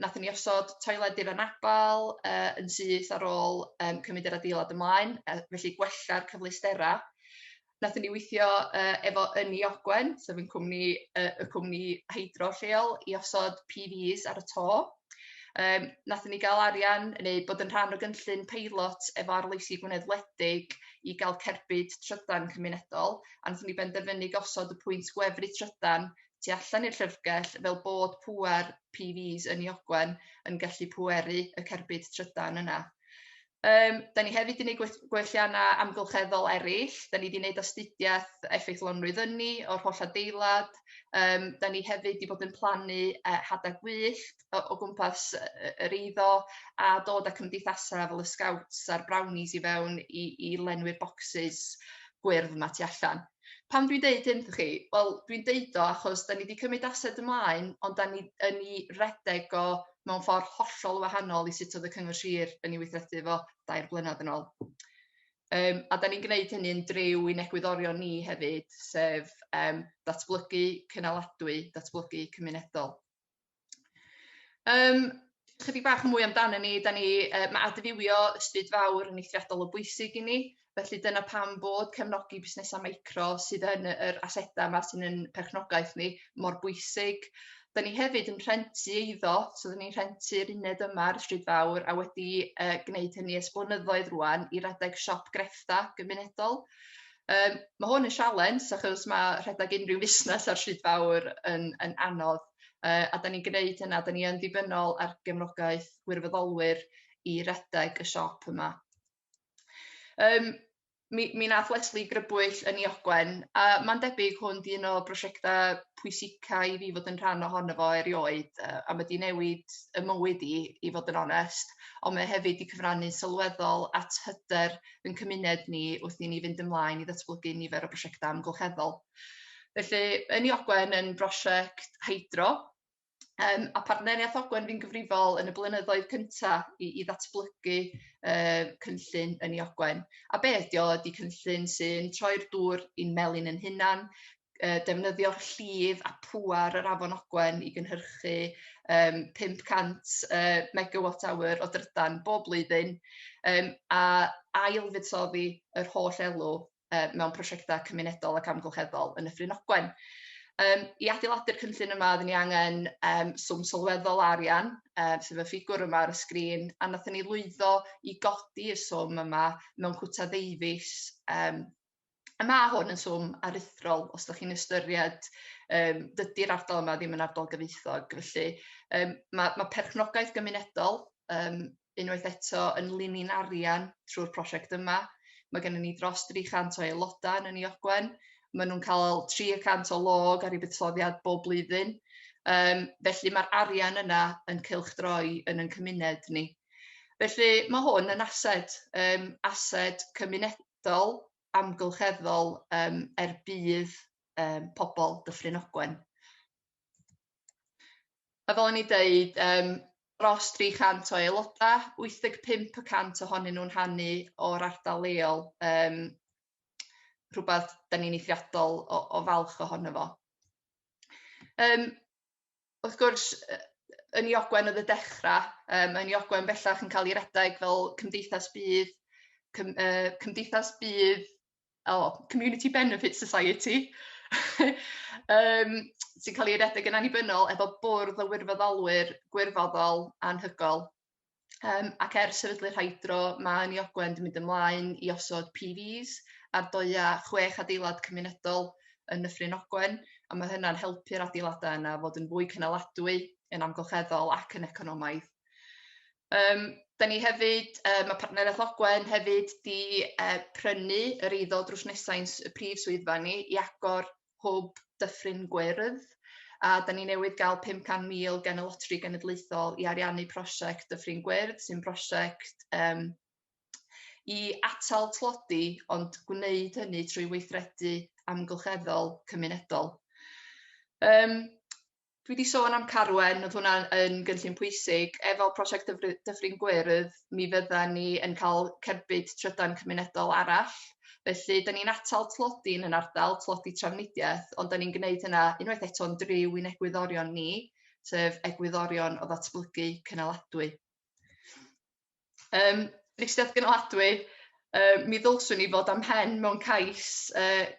Nathon ni osod toiledydd yn Abal yn syth ar ôl cymryd yr adeilad ymlaen, felly gwella'r cyfleustera. Nathon ni weithio efo Ynni Ogwen, sef y cwmni heidro lleol, i osod PVs ar y to. Nathon ni gael arian, neu bod yn rhan o gynllun peilot efo arloesi Gwynedd Wledig i gael cerbyd trydan cymunedol, a nathon ni benderfynu gosod y pwynt gwefru trydan tu allan i'r llyfrgell fel bod pŵer PVs Ynni Ogwen yn gallu pweru y cerbyd trydan yna. Da ni hefyd wedi gwneud gwelliannau amgylcheddol eraill. Da ni wedi gwneud astudiaeth effeithlonrwydd ynni o'r holl adeilad. Da ni hefyd wedi bod yn plannu hadau gwyllt o gwmpas yr eiddo a dod â cymdeithasau fel y Scouts a'r Brownies i fewn i lenwi'r bocsys gwyrdd yma tu allan. pam dwi'n deud hyn chi? Wel, dwi'n deud o achos da ni wedi cymryd ased ymlaen, ond da ni yn ei redeg o mewn ffordd hollol wahanol i sut oedd y cyngor sir yn ei weithredu fo 2 blynedd yn ôl. A da ni'n gwneud hynny'n driw i'n egwyddorion ni hefyd, sef datblygu cynaladwy, datblygu cymunedol. Chydig bach mwy amdano ni, mae adfywio ysbryd fawr yn eithriadol o bwysig i ni, felly dyna pam bod cefnogi busnesau micro sydd yn yr asedau yma sy'n yn perchnogaeth ni mor bwysig. Da ni hefyd yn rhentu eiddo, so da ni'n rhentu'r uned yma ar y stryd fawr a wedi gwneud hynny ers blynyddoedd rwan i redeg siop greffta gymunedol. Mae hwn yn sialens achos mae rhedeg unrhyw busnes ar stryd fawr yn anodd. A da ni'n gwneud hynna, da ni yn ddibynnol ar gefnogaeth gwirfoddolwyr i redeg y siop yma. Mi nath Leslie grybwyll yn ei ogwen, a mae'n debyg hwn di un o brosiectau pwysica i fi fod yn rhan ohono fo erioed, a mae di newid y mywyd i fod yn onest, ond mae hefyd i cyfrannu sylweddol at hyder yn cymuned ni wrth i ni fynd ymlaen i ddatblygu nifer o brosiectau amgylcheddol. Felly, yn ei ogwen yn brosiect Hydro, a partneriaeth ogwen fi'n gyfrifol yn y blynyddoedd cyntaf i ddatblygu cynllun yn ei ogwen. A be ydi o? Ydi cynllun sy'n troi'r dŵr i'n melyn yn hunan, defnyddio'r llif a pŵar yr afon ogwen i gynhyrchu 500 megawatt hour o drydan bob blwyddyn, a ail-fuddsoddi yr holl elw mewn prosiectau cymunedol ac amgylcheddol yn y Ffryn Ogwen. I adeiladu'r cynllun yma, oeddwn ni angen swm sylweddol arian, sef y ffigwr yma ar y sgrin, a nathon ni lwyddo i godi y swm yma mewn cwta ddeufis. A mae hwn yn swm aruthrol, os ydych chi'n ystyried, dydy'r ardal yma ddim yn ardal gyfoethog. Felly, mae perchnogaeth gymunedol, unwaith eto yn linyn arian trwy'r prosiect yma. Mae gennym ni dros 300 o aelodau yn ei ogwen. Maen nhw'n cael 300 o log ar ei buddsoddiad bob blwyddyn. Felly mae'r arian yna yn cylchdroi yn cymuned ni. Felly mae hwn yn ased cymunedol, amgylcheddol bydd pobl Dyffryn Ogwen. A fel o'n i dweud, dros 300 o aelodau, 85% ohonyn nhw'n rhannu o'r ardal leol, rhywbeth da ni'n eithriadol o falch ohono fo. Wrth gwrs, yn ei ogwen oedd y dechrau, yn ei ogwen bellach yn cael ei redeg fel cymdeithas bydd, Community Benefit Society, sy'n cael ei redeg yn annibynnol efo bwrdd o wirfoddolwyr gwirfoddol anhygoel. Ac ers sefydlu'r Hydro, mae yn ei ogwen wedi mynd ymlaen i osod PVs ar doia 6 adeilad cymunedol yn y Ffryn Ogwen, a mae hynna'n helpu'r adeiladau yna fod yn fwy cynaladwy, yn amgylcheddol ac yn economaidd. Da ni hefyd, mae partneriaeth Ogwen hefyd di prynu yr eiddo drws nesau'n prif swyddfa ni i agor hwb Dyffryn Gwyrdd, a da ni newydd gael 500,000 gan y Loteri Genedlaethol i ariannu prosiect Dyffryn Gwyrdd, sy'n prosiect i atal tlodi, ond gwneud hynny trwy weithredu amgylcheddol cymunedol. Dwi wedi sôn am Carwen, oedd hwnna yn gynllun pwysig. Efo prosiect Dyffryn Gwyrdd, mi fyddan ni yn cael cerbyd trydan cymunedol arall. Felly, da ni'n atal tlodi yn yn ardal, tlodi trafnidiaeth, ond da ni'n gwneud hynna unwaith eto'n driw i'n egwyddorion ni, sef egwyddorion o ddatblygu cynaladwy. Rhysdiad gynaladwy, mi ddylswn ni fod am Penn mewn cais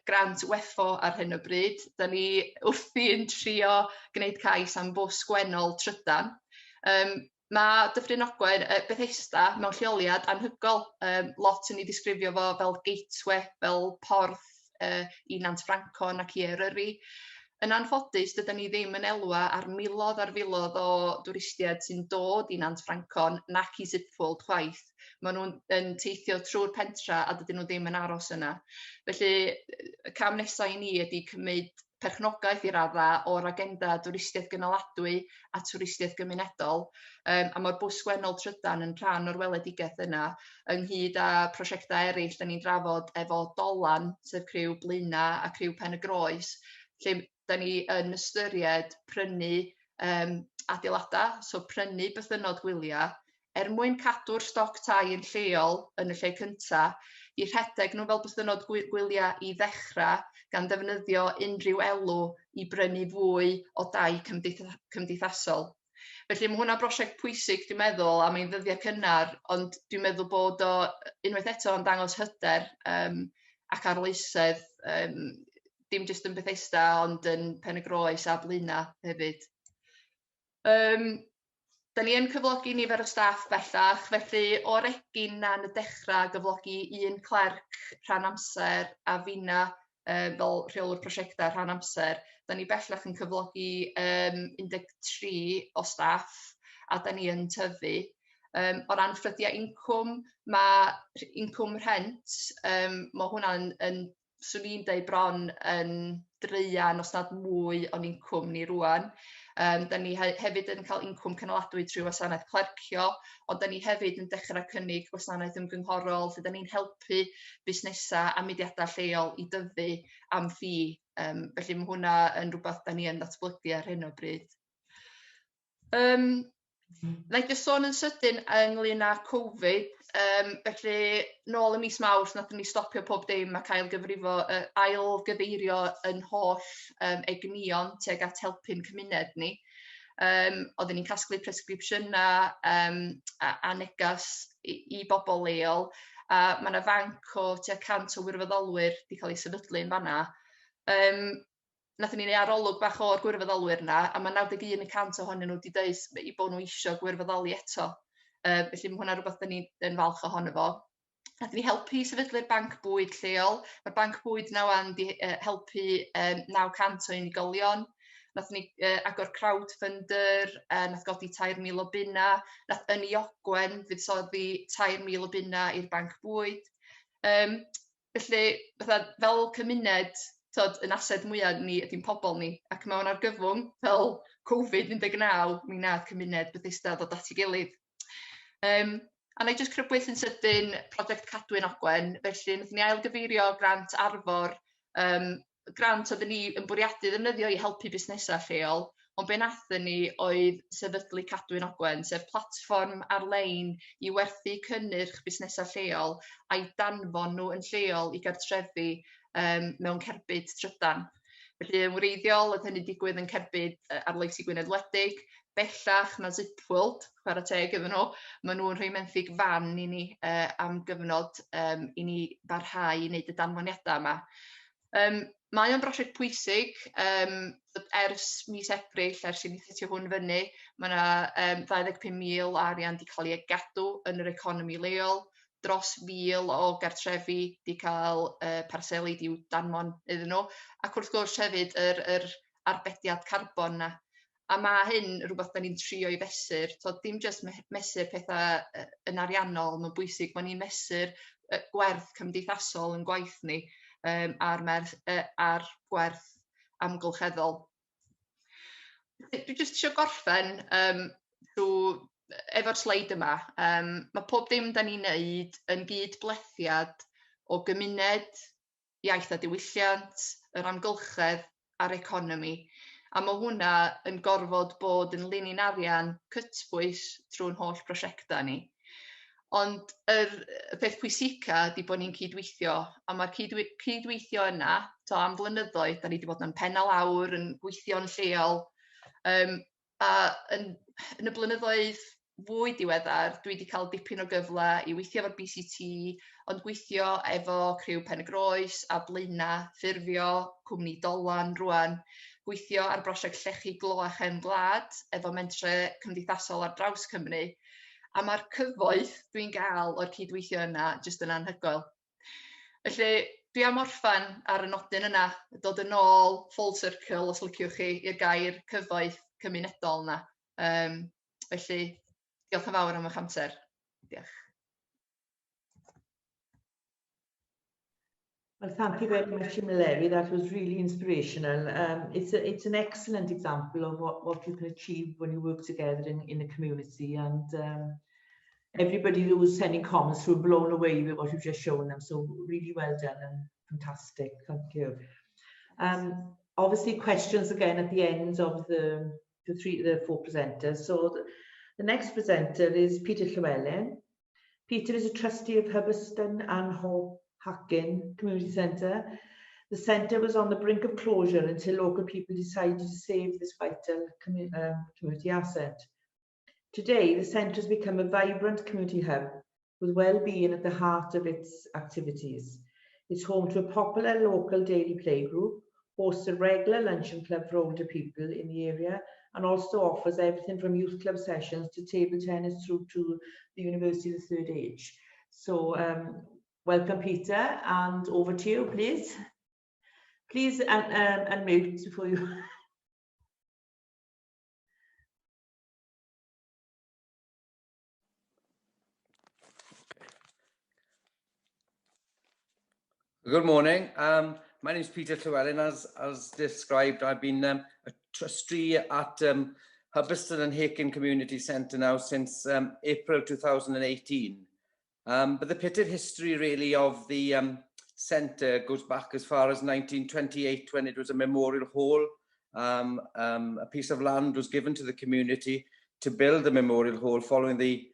grant WEFO ar hyn o bryd. Da ni wrthi'n trio gwneud cais am bws gwennol trydan. Mae Dyffryn Ogwen, Bethesda, mewn lleoliad anhygoel. Lot yn ei disgrifio fo fel gateway, fel porth i Nant-Francon ac i Eryri. Yn anffodus, dydyn ni ddim yn elwa ar miloedd ar filoedd o dwristiaid sy'n dod i Nant-Francon nac i Sipfold chwaith. Maen nhw'n teithio trwy'r pentra a dydyn nhw ddim yn aros yna. Felly, y cam nesaf i ni ydy cymryd perchnogaeth i radda o'r agenda dwristiaeth gynaladwy a twristiaeth gymunedol. A mae'r bws gwennol trydan yn rhan o'r weledigaeth yna, ynghyd â prosiectau eraill da ni'n drafod efo Dolan, sef criw Blaena a criw Penn y Groes, lle da ni yn ystyried prynu adeiladau, so prynu bythynod gwyliau, mwyn cadw'r stoc tai yn lleol yn y lle cyntaf, i rhedeg nhw fel bythynod gwyliau i ddechrau gan ddefnyddio unrhyw elw i brynu fwy o dai cymdeithasol. Felly mae hwnna'n brosiect pwysig, dwi'n meddwl, am ein ddyddiau cynnar, ond dwi'n meddwl bod o unwaith eto yn dangos hyder ac arloesedd, dim jyst yn Bethesda, ond yn Penn y Groes a Blaena hefyd. Da ni yn cyflogi nifer o staff bellach, felly o'r egin na'n y dechrau gyflogi un clerc rhan amser a finna fel rheolwr prosiectau rhan amser, da ni bellach yn cyflogi 13 o staff a da ni yn tyfu. O ran ffrydiau incwm, mae incwm rhent, mae hwnna'n, swn i'n deud bron yn dreian os nad mwy o'n incwm ni rwan. Da ni hefyd yn cael incwm cynaladwy trwy wasanaeth clercio, ond da ni hefyd yn dechrau cynnig wasanaeth ymgynghorol, lle da ni'n helpu busnesau a mudiadau lleol i dyfu am ffi. Felly mae hwnna yn rhywbeth da ni yn datblygu ar hyn o bryd. Na i jyst sôn yn sydyn ynglyn â Covid, felly nôl y mis Mawrth nathon ni stopio pob dim ac ailgyfeirio yn holl egnïon tuag at helpu'n cymuned ni. Oedden ni'n casglu presgripsiynau a negas i bobl leol, a mae yna fanc o tua 100 o wirfoddolwyr wedi cael ei sefydlu yn fanna. Nathon ni'n ei arolwg bach o'r gwirfoddolwyr yna, a mae 91% ohonyn nhw wedi dweud i bod nhw eisiau gwirfoddoli eto. Felly mae hwnna rhywbeth da ni'n falch ohono fo. Nathon ni helpu sefydlu'r banc bwyd lleol. Mae'r banc bwyd na wan wedi helpu 900 o unigolion. Nathon ni agor crowdfunder, nath godi 3,000 o bunna. Nath yn ei ogwen fuddsoddi 3,000 o bunna i'r banc bwyd. Felly, fel cymuned, yn ased mwyaf ni ydy'n pobl ni, ac mewn argyfwng fel Covid-19, mi nath cymuned Bethesda ddod at ei gilydd. A na i jyst crybwyll yn sydyn prosiect Cadwyn Ogwen, felly nathon ni ailgyfeirio grant Arfor, grant oedden ni yn bwriadu ddefnyddio i helpu busnesau lleol, ond be nathon ni oedd sefydlu Cadwyn Ogwen, sef platfform ar-lein i werthu cynnyrch busnesau lleol a'i danfon nhw yn lleol i gartrefi mewn cerbyd trydan. Felly yn wreiddiol, oedd hynny digwydd yn cerbyd arloesi Gwynedd Wledig, bellach na Zipworld, chwarae teg iddyn nhw. Maen nhw'n rhoi menthyg fan i ni am gyfnod i ni barhau i wneud y danfoniadau yma. Mae o'n brosiect pwysig, ers mis Ebrill, ers i ni setio hwn fyny, mae yna 25,000 arian wedi cael ei gadw yn yr economi leol, dros 1,000 o gartrefi wedi cael parseli i'w danfon iddyn nhw, ac wrth gwrs hefyd yr arbediad carbon na. A mae hyn rhywbeth da ni'n trio i fesur, dim jyst mesur pethau yn ariannol, mae'n bwysig bod ni'n mesur gwerth cymdeithasol yn gwaith ni a'r gwerth amgylcheddol. Dwi jyst eisiau gorffen efo'r sleid yma. Mae pob dim da ni'n neud yn gydblethiad o gymuned, iaith a diwylliant, yr amgylchedd a'r economi. A mae hwnna yn gorfod bod yn linyn arian cytbwys trwy'n holl prosiectau ni. Ond y peth pwysica ydy bod ni'n cydweithio, a mae'r cydweithio yna, am flynyddoedd, da ni wedi bod yn Penn a lawr, yn gweithio'n lleol, a yn y blynyddoedd fwy diweddar, dwi wedi cael dipyn o gyfle i weithio efo'r BCT, ond gweithio efo criw Penn y Groes a Blaena, ffurfio cwmni Dolan rwan, gweithio ar brosiect llechi glo a chen gwlad efo mentre cymdeithasol ar draws Cymru, a mae'r cyfoeth dwi'n gael o'r cydweithio yna jyst yn anhygoel. Felly, dwi am orffan ar y nodyn yna, dod yn ôl full circle, os liciwch chi, i'r gair cyfoeth cymunedol yna. Felly, diolch yn fawr am eich amser. Diolch. Well, thank you very much, Larry. That was really inspirational. It's an excellent example of what you can achieve when you work together in a community, and everybody who was sending comments were blown away with what you've just shown them. So really well done and fantastic. Thank you. Obviously, questions again at the end of the four presenters. So the next presenter is Peter Luellen. Peter is a trustee of Hubberston and Hackin Community Centre. The centre was on the brink of closure until local people decided to save this vital community asset. Today, the centre has become a vibrant community hub with well-being at the heart of its activities. It's home to a popular local daily play group, hosts a regular luncheon club for older people in the area, and also offers everything from youth club sessions to table tennis through to the University of the Third Age. So welcome, Peter, and over to you, please. Please unmute before you. Good morning. My name is Peter Luellen. As described, I've been a trustee at Hubberston and Hackin Community Centre now since April 2018. But the pitted history really of the centre goes back as far as 1928 when it was a memorial hall. A piece of land was given to the community to build the memorial hall following the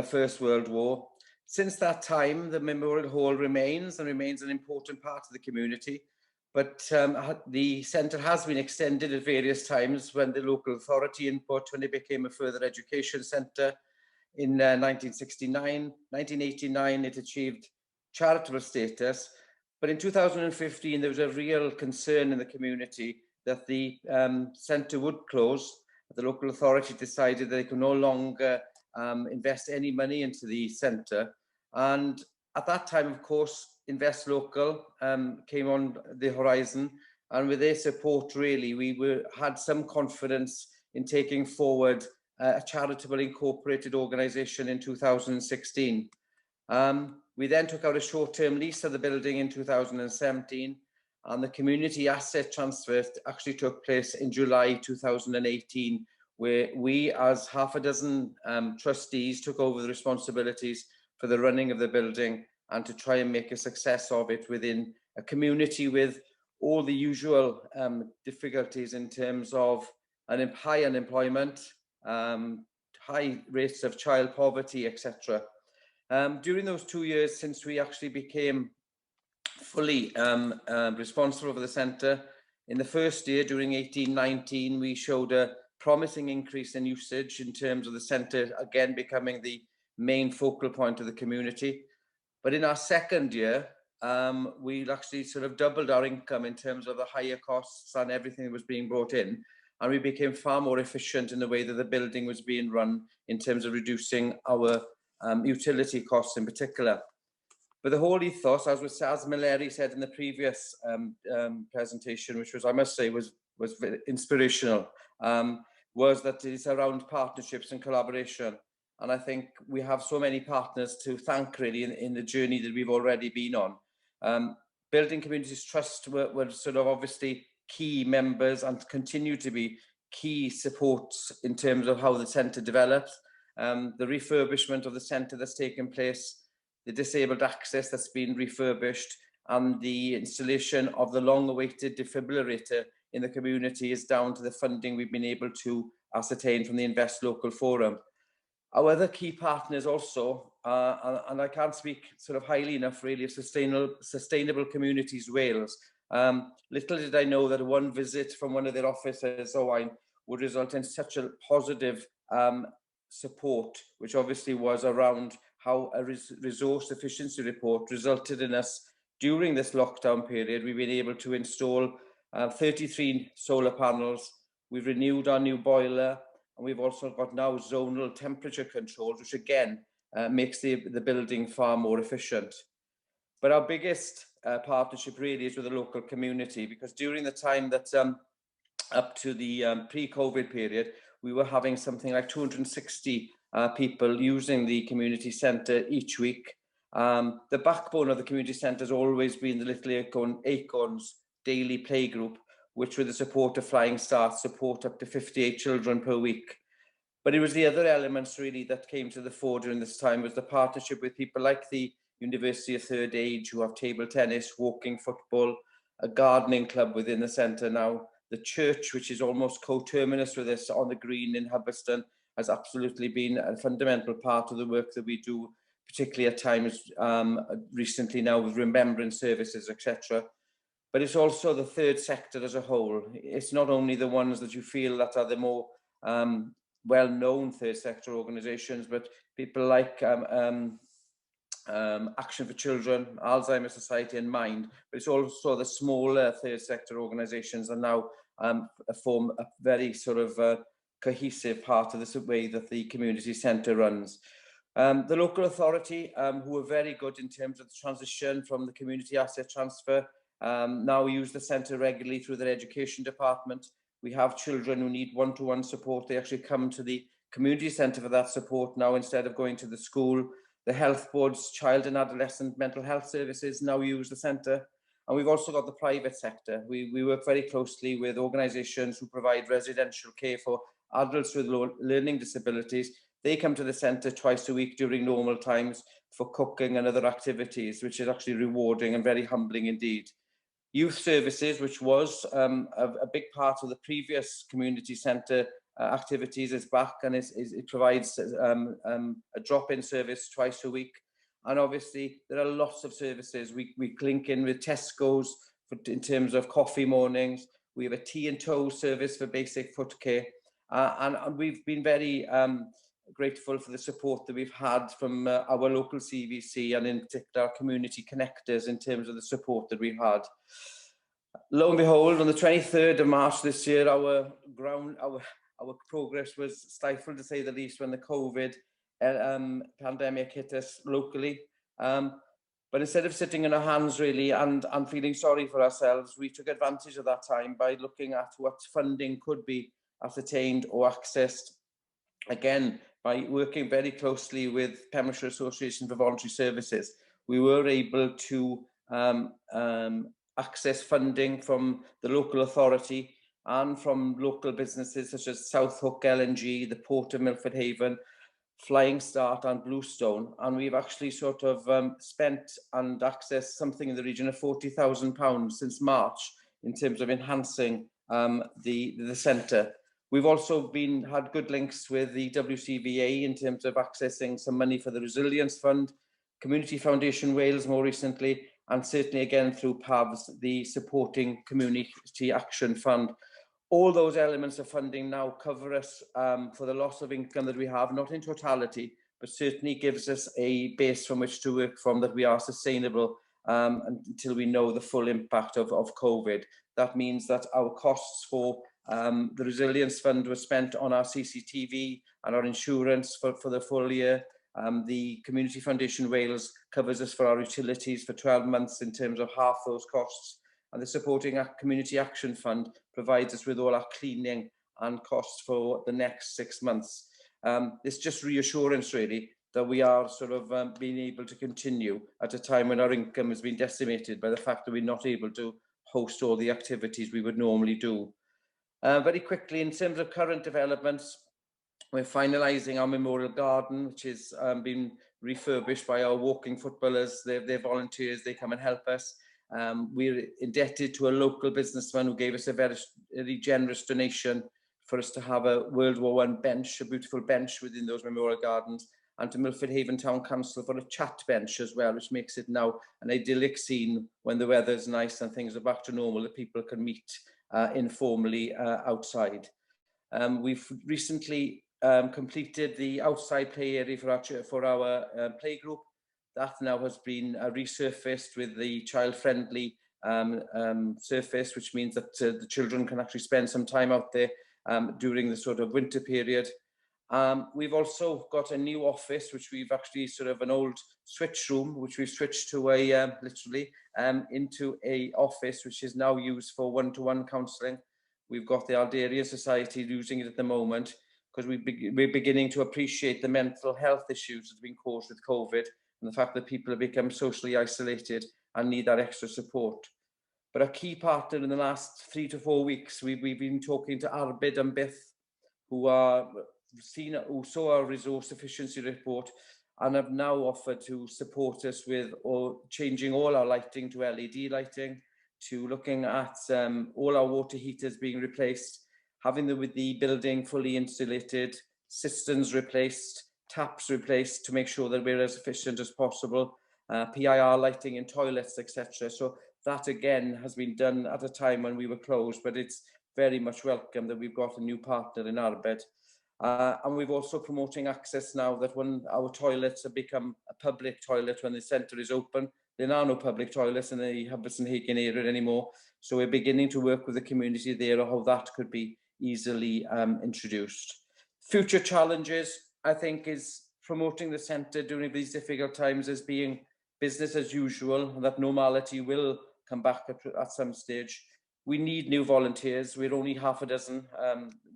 First World War. Since that time, the Memorial Hall remains an important part of the community, but the centre has been extended at various times when the local authority input, when it became a further education centre in 1969. 1989, it achieved charitable status, but in 2015, there was a real concern in the community that the centre would close. The local authority decided that they could no longer invest any money into the centre. And at that time, of course, Invest Local came on the horizon, and with their support, really, we had some confidence in taking forward a charitable incorporated organisation in 2016. We then took out a short-term lease of the building in 2017, and the community asset transfer actually took place in July 2018, where we, as half a dozen trustees, took over the responsibilities for the running of the building and to try and make a success of it within a community with all the usual difficulties in terms of high unemployment, high rates of child poverty, etc. During those 2 years since we actually became fully responsible for the centre, in the first year, during 18-19, we showed a promising increase in usage in terms of the centre again becoming the main focal point of the community. But in our second year, we actually sort of doubled our income in terms of the higher costs and everything that was being brought in. And we became far more efficient in the way that the building was being run in terms of reducing our utility costs in particular. But the whole ethos, as Larry said in the previous presentation, which was, I must say, was very inspirational, was that it's around partnerships and collaboration. And I think we have so many partners to thank really in the journey that we've already been on. Building Communities Trust were sort of obviously key members and continue to be key supports in terms of how the centre develops. The refurbishment of the centre that's taken place, the disabled access that's been refurbished, and the installation of the long-awaited defibrillator in the community is down to the funding we've been able to ascertain from the Invest Local Forum. Our other key partners also, and I can't speak sort of highly enough really of Sustainable Communities Wales. Little did I know that one visit from one of their offices would result in such a positive support, which obviously was around how a resource efficiency report resulted in us during this lockdown period. We've been able to install 33 solar panels. We've renewed our new boiler, and we've also got now zonal temperature controls, which again makes the building far more efficient. But our biggest partnership really is with the local community, because during the time that up to the pre-COVID period, we were having something like 260 people using the community centre each week. The backbone of the community centre has always been the Little Acorns daily play group, which with the support of Flying Start support up to 58 children per week. But it was the other elements really that came to the fore during this time, was the partnership with people like the University of Third Age, who have table tennis, walking, football, a gardening club within the centre now. The church, which is almost coterminous with us on the green in Hubberston, has absolutely been a fundamental part of the work that we do, particularly at times recently now with remembrance services, etc. But it's also the third sector as a whole. It's not only the ones that you feel that are the more well-known third sector organisations, but people like Action for Children, Alzheimer's Society and Mind, but it's also the smaller third sector organisations that now form a very sort of cohesive part of this way that the community centre runs. The local authority, who are very good in terms of the transition from the community asset transfer, now use the centre regularly through their education department. We have children who need one-to-one support. They actually come to the community centre for that support now instead of going to the school. The health boards, child and adolescent mental health services now use the centre. And we've also got the private sector. We work very closely with organisations who provide residential care for adults with learning disabilities. They come to the centre twice a week during normal times for cooking and other activities, which is actually rewarding and very humbling indeed. Youth services, which was a big part of the previous community centre activities, is back, and it provides a drop-in service twice a week. And obviously there are lots of services. We link in with Tesco's in terms of coffee mornings. We have a tea and tow service for basic foot care, and we've been very grateful for the support that we've had from our local CVC and in particular our community connectors in terms of the support that we've had. Lo and behold, on the 23rd of March this year, our progress was stifled, to say the least, when the COVID pandemic hit us locally. But instead of sitting in our hands really and feeling sorry for ourselves, we took advantage of that time by looking at what funding could be ascertained or accessed. Again, by working very closely with Pembrokeshire Association for Voluntary Services, we were able to access funding from the local authority and from local businesses such as Southhook LNG, the Port of Milford Haven, Flying Start and Bluestone. And we've actually sort of spent and accessed something in the region of £40,000 since March in terms of enhancing the centre. We've also had good links with the WCVA in terms of accessing some money for the Resilience Fund, Community Foundation Wales more recently, and certainly again through PAVS, the Supporting Community Action Fund. All those elements of funding now cover us for the loss of income that we have, not in totality, but certainly gives us a base from which to work from, that we are sustainable until we know the full impact of COVID. That means that our costs for the Resilience Fund were spent on our CCTV and our insurance for the full year. The Community Foundation Wales covers us for our utilities for 12 months in terms of half those costs. And the Supporting Community Action Fund provides us with all our cleaning and costs for the next 6 months. It's just reassurance really that we are sort of being able to continue at a time when our income has been decimated by the fact that we're not able to host all the activities we would normally do. Very quickly, in terms of current developments, we're finalising our memorial garden, which has been refurbished by our walking footballers. They're volunteers, they come and help us. We're indebted to a local businessman who gave us a very generous donation for us to have a World War I bench, a beautiful bench within those memorial gardens, and to Milford Haven Town Council for a chat bench as well, which makes it now an idyllic scene when the weather's nice and things are back to normal, that people can meet informally outside. We've recently completed the outside play area for our play group. That now has been resurfaced with the child-friendly surface, which means that the children can actually spend some time out there during the sort of winter period. We've also got a new office, which we've actually sort of an old switch room, which we've switched to a literally into a office, which is now used for one-to-one counselling. We've got the Aldarian Society using it at the moment because we're beginning to appreciate the mental health issues that have been caused with COVID. and the fact that people have become socially isolated and need that extra support. But a key partner in the last 3 to 4 weeks, we've been talking to Arbid and Bith, who saw our resource efficiency report and have now offered to support us with changing all our lighting to LED lighting, to looking at all our water heaters being replaced, having the building fully insulated, cisterns replaced, taps replaced to make sure that we're as efficient as possible, PIR lighting in toilets, etc. So that again has been done at a time when we were closed, but it's very much welcome that we've got a new partner in Arbed. And we've also promoting access now that when our toilets have become a public toilet when the centre is open, there are no public toilets in the Hubbardston Haken area anymore. So we're beginning to work with the community there on how that could be easily introduced. Future challenges, I think, is promoting the centre during these difficult times as being business as usual, and that normality will come back at some stage. We need new volunteers. We're only half a dozen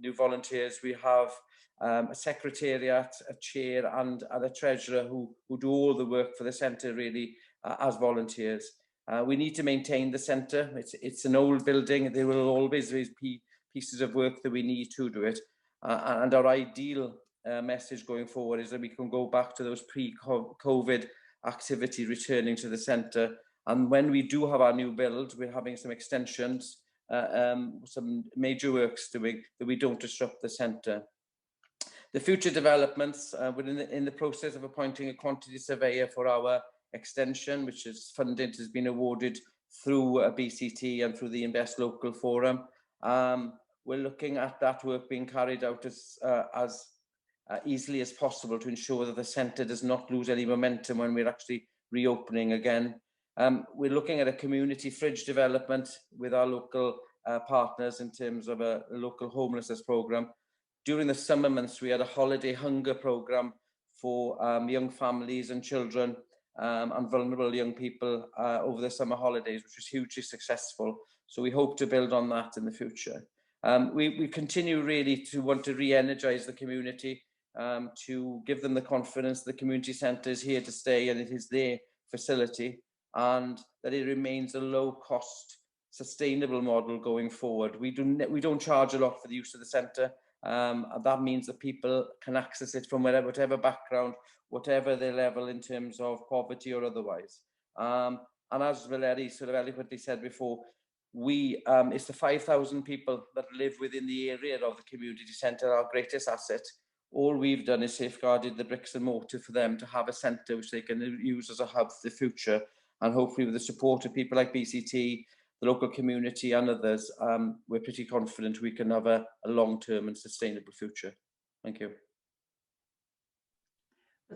new volunteers. We have a secretariat, a chair and a treasurer who do all the work for the centre really as volunteers. We need to maintain the centre. It's an old building. There will always be pieces of work that we need to do it. And our ideal message going forward is that we can go back to those pre-COVID activity returning to the centre. And when we do have our new build, we're having some extensions, some major works doing that we don't disrupt the centre. The future developments, we're in the process of appointing a quantity surveyor for our extension, which is funded, has been awarded through BCT and through the Invest Local Forum. We're looking at that work being carried out as easily as possible to ensure that the centre does not lose any momentum when we're actually reopening again. We're looking at a community fridge development with our local partners in terms of a local homelessness programme. During the summer months, we had a holiday hunger programme for young families and children and vulnerable young people over the summer holidays, which was hugely successful. So we hope to build on that in the future. We continue really to want to re-energise the community, to give them the confidence the community centre is here to stay and it is their facility, and that it remains a low-cost, sustainable model going forward. We don't charge a lot for the use of the centre. That means that people can access it from whatever background, whatever their level in terms of poverty or otherwise. And as Valeri sort of eloquently said before, it's the 5,000 people that live within the area of the community centre, our greatest asset. All we've done is safeguarded the bricks and mortar for them to have a centre which they can use as a hub for the future. And hopefully with the support of people like BCT, the local community and others, we're pretty confident we can have a long-term and sustainable future. Thank you.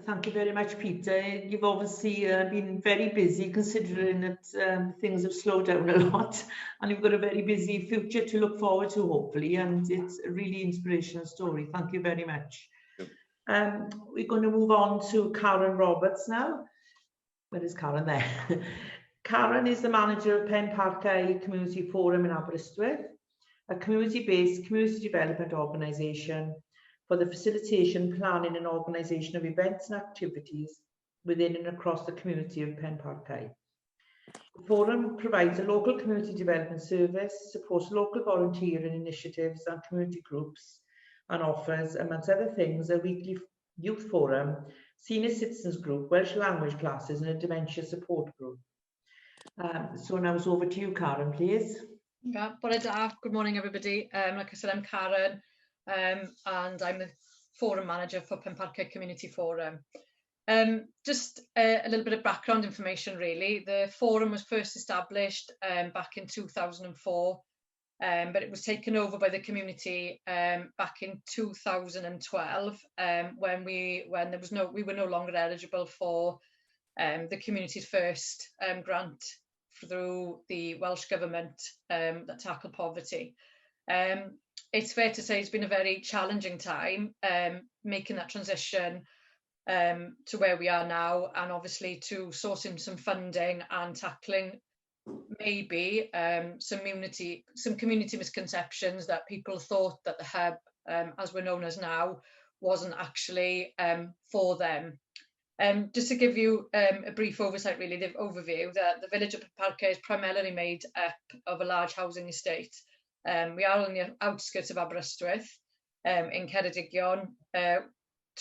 Thank you very much, Peter. You've obviously been very busy considering that things have slowed down a lot, and you've got a very busy future to look forward to, hopefully, and it's a really inspirational story. Thank you very much. We're going to move on to Karen Roberts now. Where is Karen there? Karen is the manager of Penn Community Forum in Aberystwyth, a community-based community development organisation for the facilitation, planning and organisation of events and activities within and across the community of Penn. The forum provides a local community development service, supports local volunteering initiatives and community groups, and offers, amongst other things, a weekly youth forum, senior citizens group, Welsh language classes and a dementia support group. So now it's over to you, Karen, please. Yeah, good morning, everybody. Like I said, I'm Karen, and I'm the forum manager for Penn Community Forum. Just a little bit of background information, really. The forum was first established back in 2004, but it was taken over by the community back in 2012 when we were no longer eligible for the community's first grant through the Welsh Government that tackled poverty. It's fair to say it's been a very challenging time making that transition to where we are now, and obviously to sourcing some funding and tackling maybe some community misconceptions that people thought that the hub, as we're known as now, wasn't actually for them. Just to give you a brief oversight, really, the overview, that the village of Penparker is primarily made up of a large housing estate. We are on the outskirts of Aberystwyth, in Ceredigion.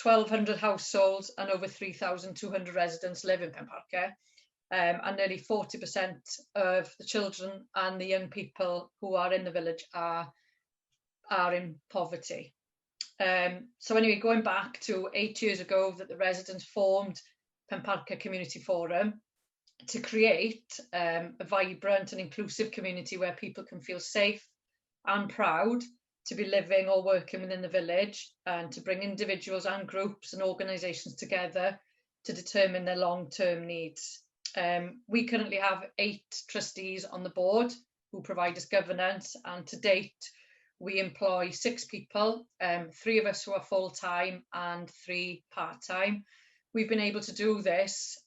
1,200 households and over 3,200 residents live in Penparker, and nearly 40% of the children and the young people who are in the village are in poverty. So anyway, going back to 8 years ago that the residents formed Penparker Community Forum to create a vibrant and inclusive community where people can feel safe and proud to be living or working within the village, and to bring individuals and groups and organisations together to determine their long-term needs. We currently have 8 trustees on the board who provide us governance, and to date we employ 6 people, 3 of us who are full-time and 3 part-time. We've been able to do this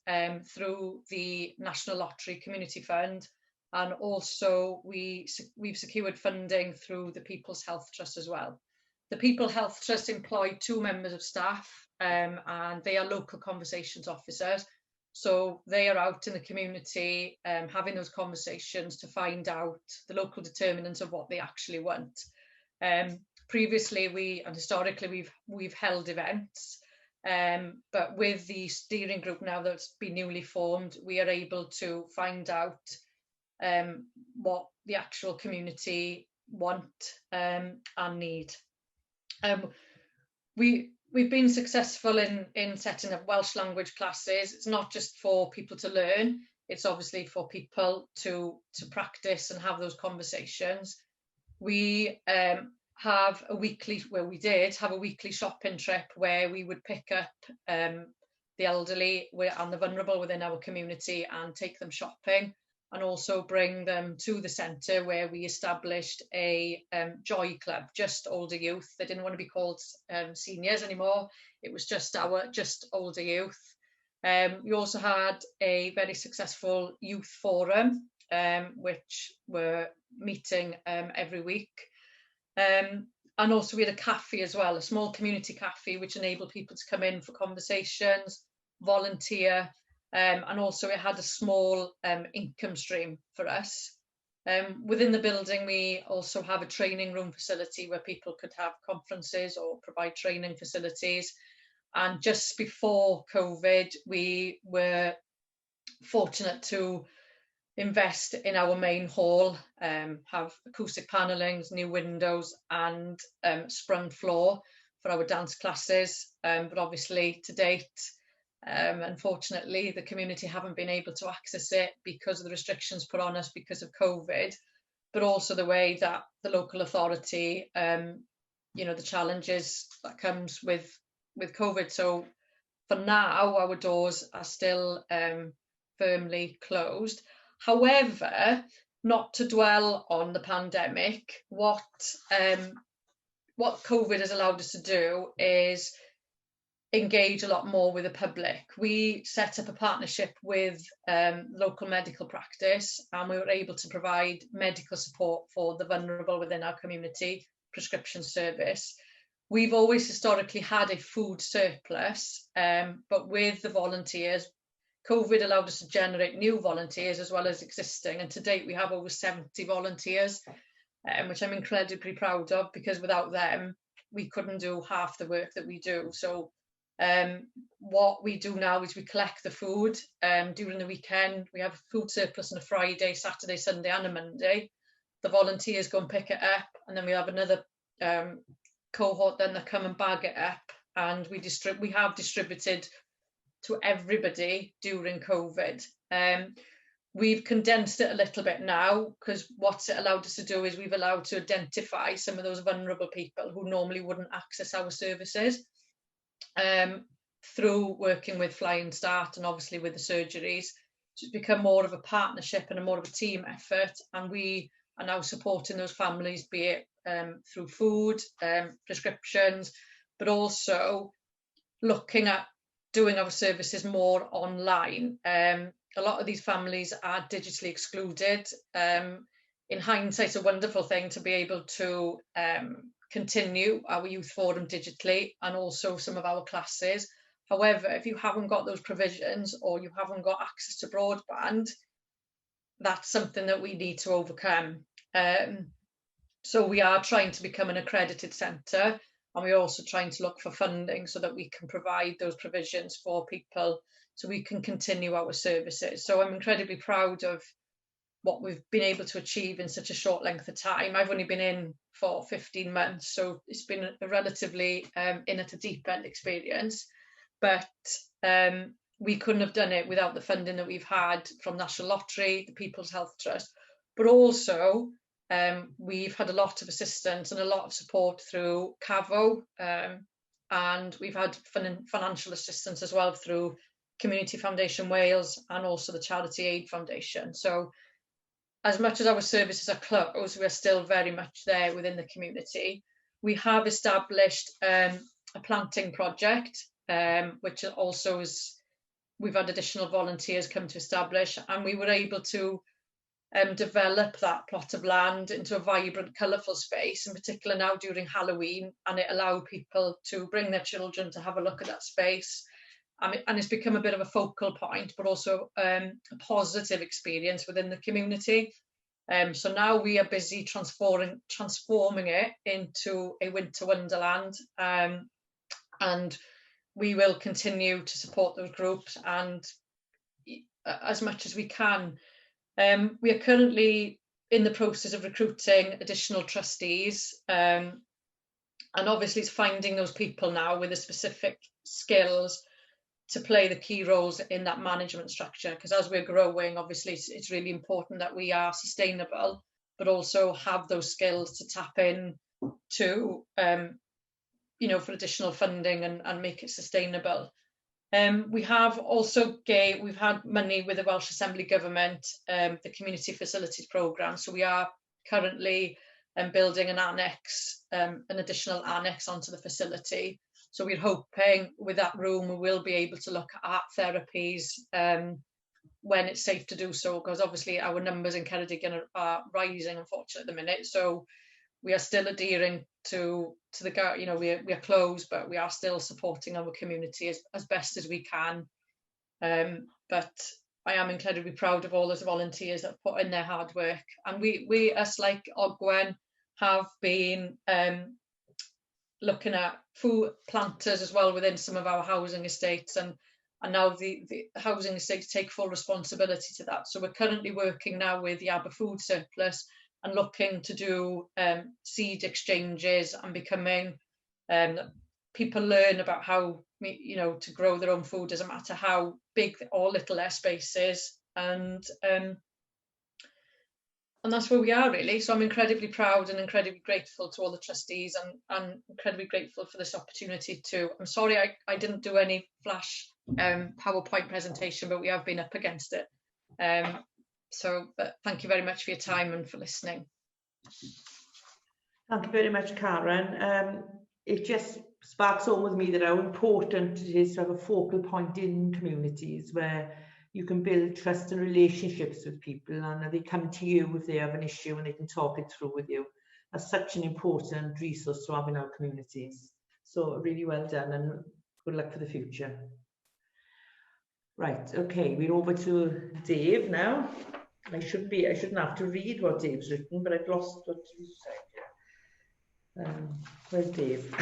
through the National Lottery Community Fund, and also we've secured funding through the People's Health Trust as well. The People's Health Trust employ 2 members of staff, and they are local conversations officers. So they are out in the community having those conversations to find out the local determinants of what they actually want. Previously, and historically, we've held events, but with the steering group now that's been newly formed, we are able to find out what the actual community want and need. We've been successful in setting up Welsh language classes. It's not just for people to learn, it's obviously for people to practice and have those conversations. We have a weekly, we did have a weekly shopping trip where we would pick up the elderly and the vulnerable within our community and take them shopping, and also bring them to the centre where we established a joy club, just older youth. They didn't want to be called seniors anymore. It was just older youth. We also had a very successful youth forum, which were meeting every week. And also we had a cafe as well, a small community cafe, which enabled people to come in for conversations, volunteer, and also it had a small income stream for us. Within the building, we also have a training room facility where people could have conferences or provide training facilities. And just before COVID, we were fortunate to invest in our main hall, have acoustic panellings, new windows and sprung floor for our dance classes. But obviously to date, unfortunately, the community haven't been able to access it because of the restrictions put on us because of COVID, but also the way that the local authority, the challenges that comes with COVID. So for now, our doors are still firmly closed. However, not to dwell on the pandemic, what COVID has allowed us to do is engage a lot more with the public. We set up a partnership with local medical practice, and we were able to provide medical support for the vulnerable within our community, prescription service. We've always historically had a food surplus, but with the volunteers, COVID allowed us to generate new volunteers as well as existing, and to date we have over 70 volunteers, which I'm incredibly proud of, because without them we couldn't do half the work that we do. So what we do now is we collect the food during the weekend. We have a food surplus on a Friday, Saturday, Sunday and a Monday. The volunteers go and pick it up, and then we have another cohort then that come and bag it up, and we have distributed to everybody during COVID. We've condensed it a little bit now, because what's it allowed us to do is we've allowed to identify some of those vulnerable people who normally wouldn't access our services, through working with Flying Start and obviously with the surgeries. So it's become more of a partnership and more of a team effort, and we are now supporting those families, be it through food, prescriptions, but also looking at doing our services more online. A lot of these families are digitally excluded. In hindsight, it's a wonderful thing to be able to continue our youth forum digitally and also some of our classes. However, if you haven't got those provisions or you haven't got access to broadband, that's something that we need to overcome. So we are trying to become an accredited centre, and we're also trying to look for funding so that we can provide those provisions for people so we can continue our services. So I'm incredibly proud of what we've been able to achieve in such a short length of time. I've only been in for 15 months, so it's been a relatively in at a deep end experience, but we couldn't have done it without the funding that we've had from National Lottery, the People's Health Trust, but also we've had a lot of assistance and a lot of support through CAVO, and we've had financial assistance as well through Community Foundation Wales and also the Charity Aid Foundation. So as much as our services are closed, we're still very much there within the community. We have established a planting project, which also is, we've had additional volunteers come to establish, and we were able to develop that plot of land into a vibrant, colourful space, in particular now during Halloween, and it allowed people to bring their children to have a look at that space. And it's become a bit of a focal point, but also a positive experience within the community. So now we are busy transforming it into a winter wonderland, and we will continue to support those groups and as much as we can. We are currently in the process of recruiting additional trustees, and obviously it's finding those people now with the specific skills to play the key roles in that management structure, because as we're growing, obviously it's really important that we are sustainable, but also have those skills to tap in to, you know, for additional funding and make it sustainable. We have also we've had money with the Welsh Assembly Government, the Community Facilities Programme, so we are currently building an annex, an additional annex onto the facility. So we're hoping with that room we will be able to look at art therapies when it's safe to do so, because obviously our numbers in Ceredigion are rising, unfortunately, at the minute. So we are still adhering to the, you know, we are closed, but we are still supporting our community as best as we can. But I am incredibly proud of all those volunteers that put in their hard work. And we us like Ogwen have been looking at food planters as well within some of our housing estates, and now the housing estates take full responsibility to that. So we're currently working now with the Aber Food Surplus and looking to do seed exchanges and becoming, people learn about how, you know, to grow their own food, doesn't matter how big or little their space is, and that's where we are really. So I'm incredibly proud and incredibly grateful to all the trustees, and incredibly grateful for this opportunity to, I'm sorry I didn't do any flash PowerPoint presentation, but we have been up against it. But thank you very much for your time and for listening. Thank you very much, Karen. It just sparks home with me that how important it is to have a focal point in communities where you can build trust and relationships with people, and they come to you if they have an issue and they can talk it through with you. That's such an important resource to have in our communities. So really well done, and good luck for the future. Right, okay, we're over to Dave now. I shouldn't have to read what Dave's written, but I've lost what you said. Where's Dave?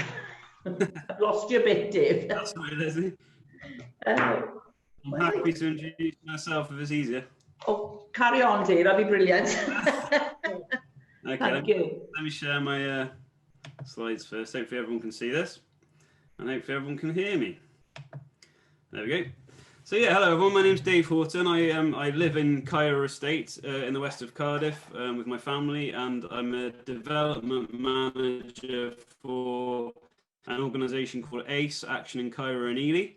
I've lost you a bit, Dave. That's all right, Leslie. I'm happy to introduce myself if it's easier. Oh, carry on, Dave. That'd be brilliant. Okay, Thank you. Let me share my slides first. Hopefully everyone can see this, and hopefully everyone can hear me. There we go. So yeah, hello everyone. My name's Dave Horton. I live in Cairo Estate in the west of Cardiff with my family, and I'm a development manager for an organisation called ACE, Action in Cairo and Ely.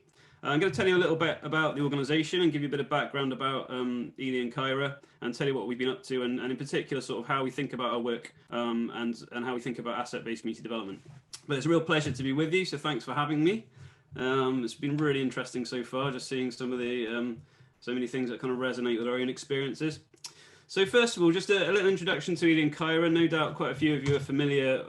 I'm going to tell you a little bit about the organisation and give you a bit of background about Ely and Cairo, and tell you what we've been up to, and in particular sort of how we think about our work and how we think about asset-based community development. But it's a real pleasure to be with you, so thanks for having me. It's been really interesting so far, just seeing some of the so many things that kind of resonate with our own experiences. So first of all, just a little introduction to Ely and Cairo. No doubt quite a few of you are familiar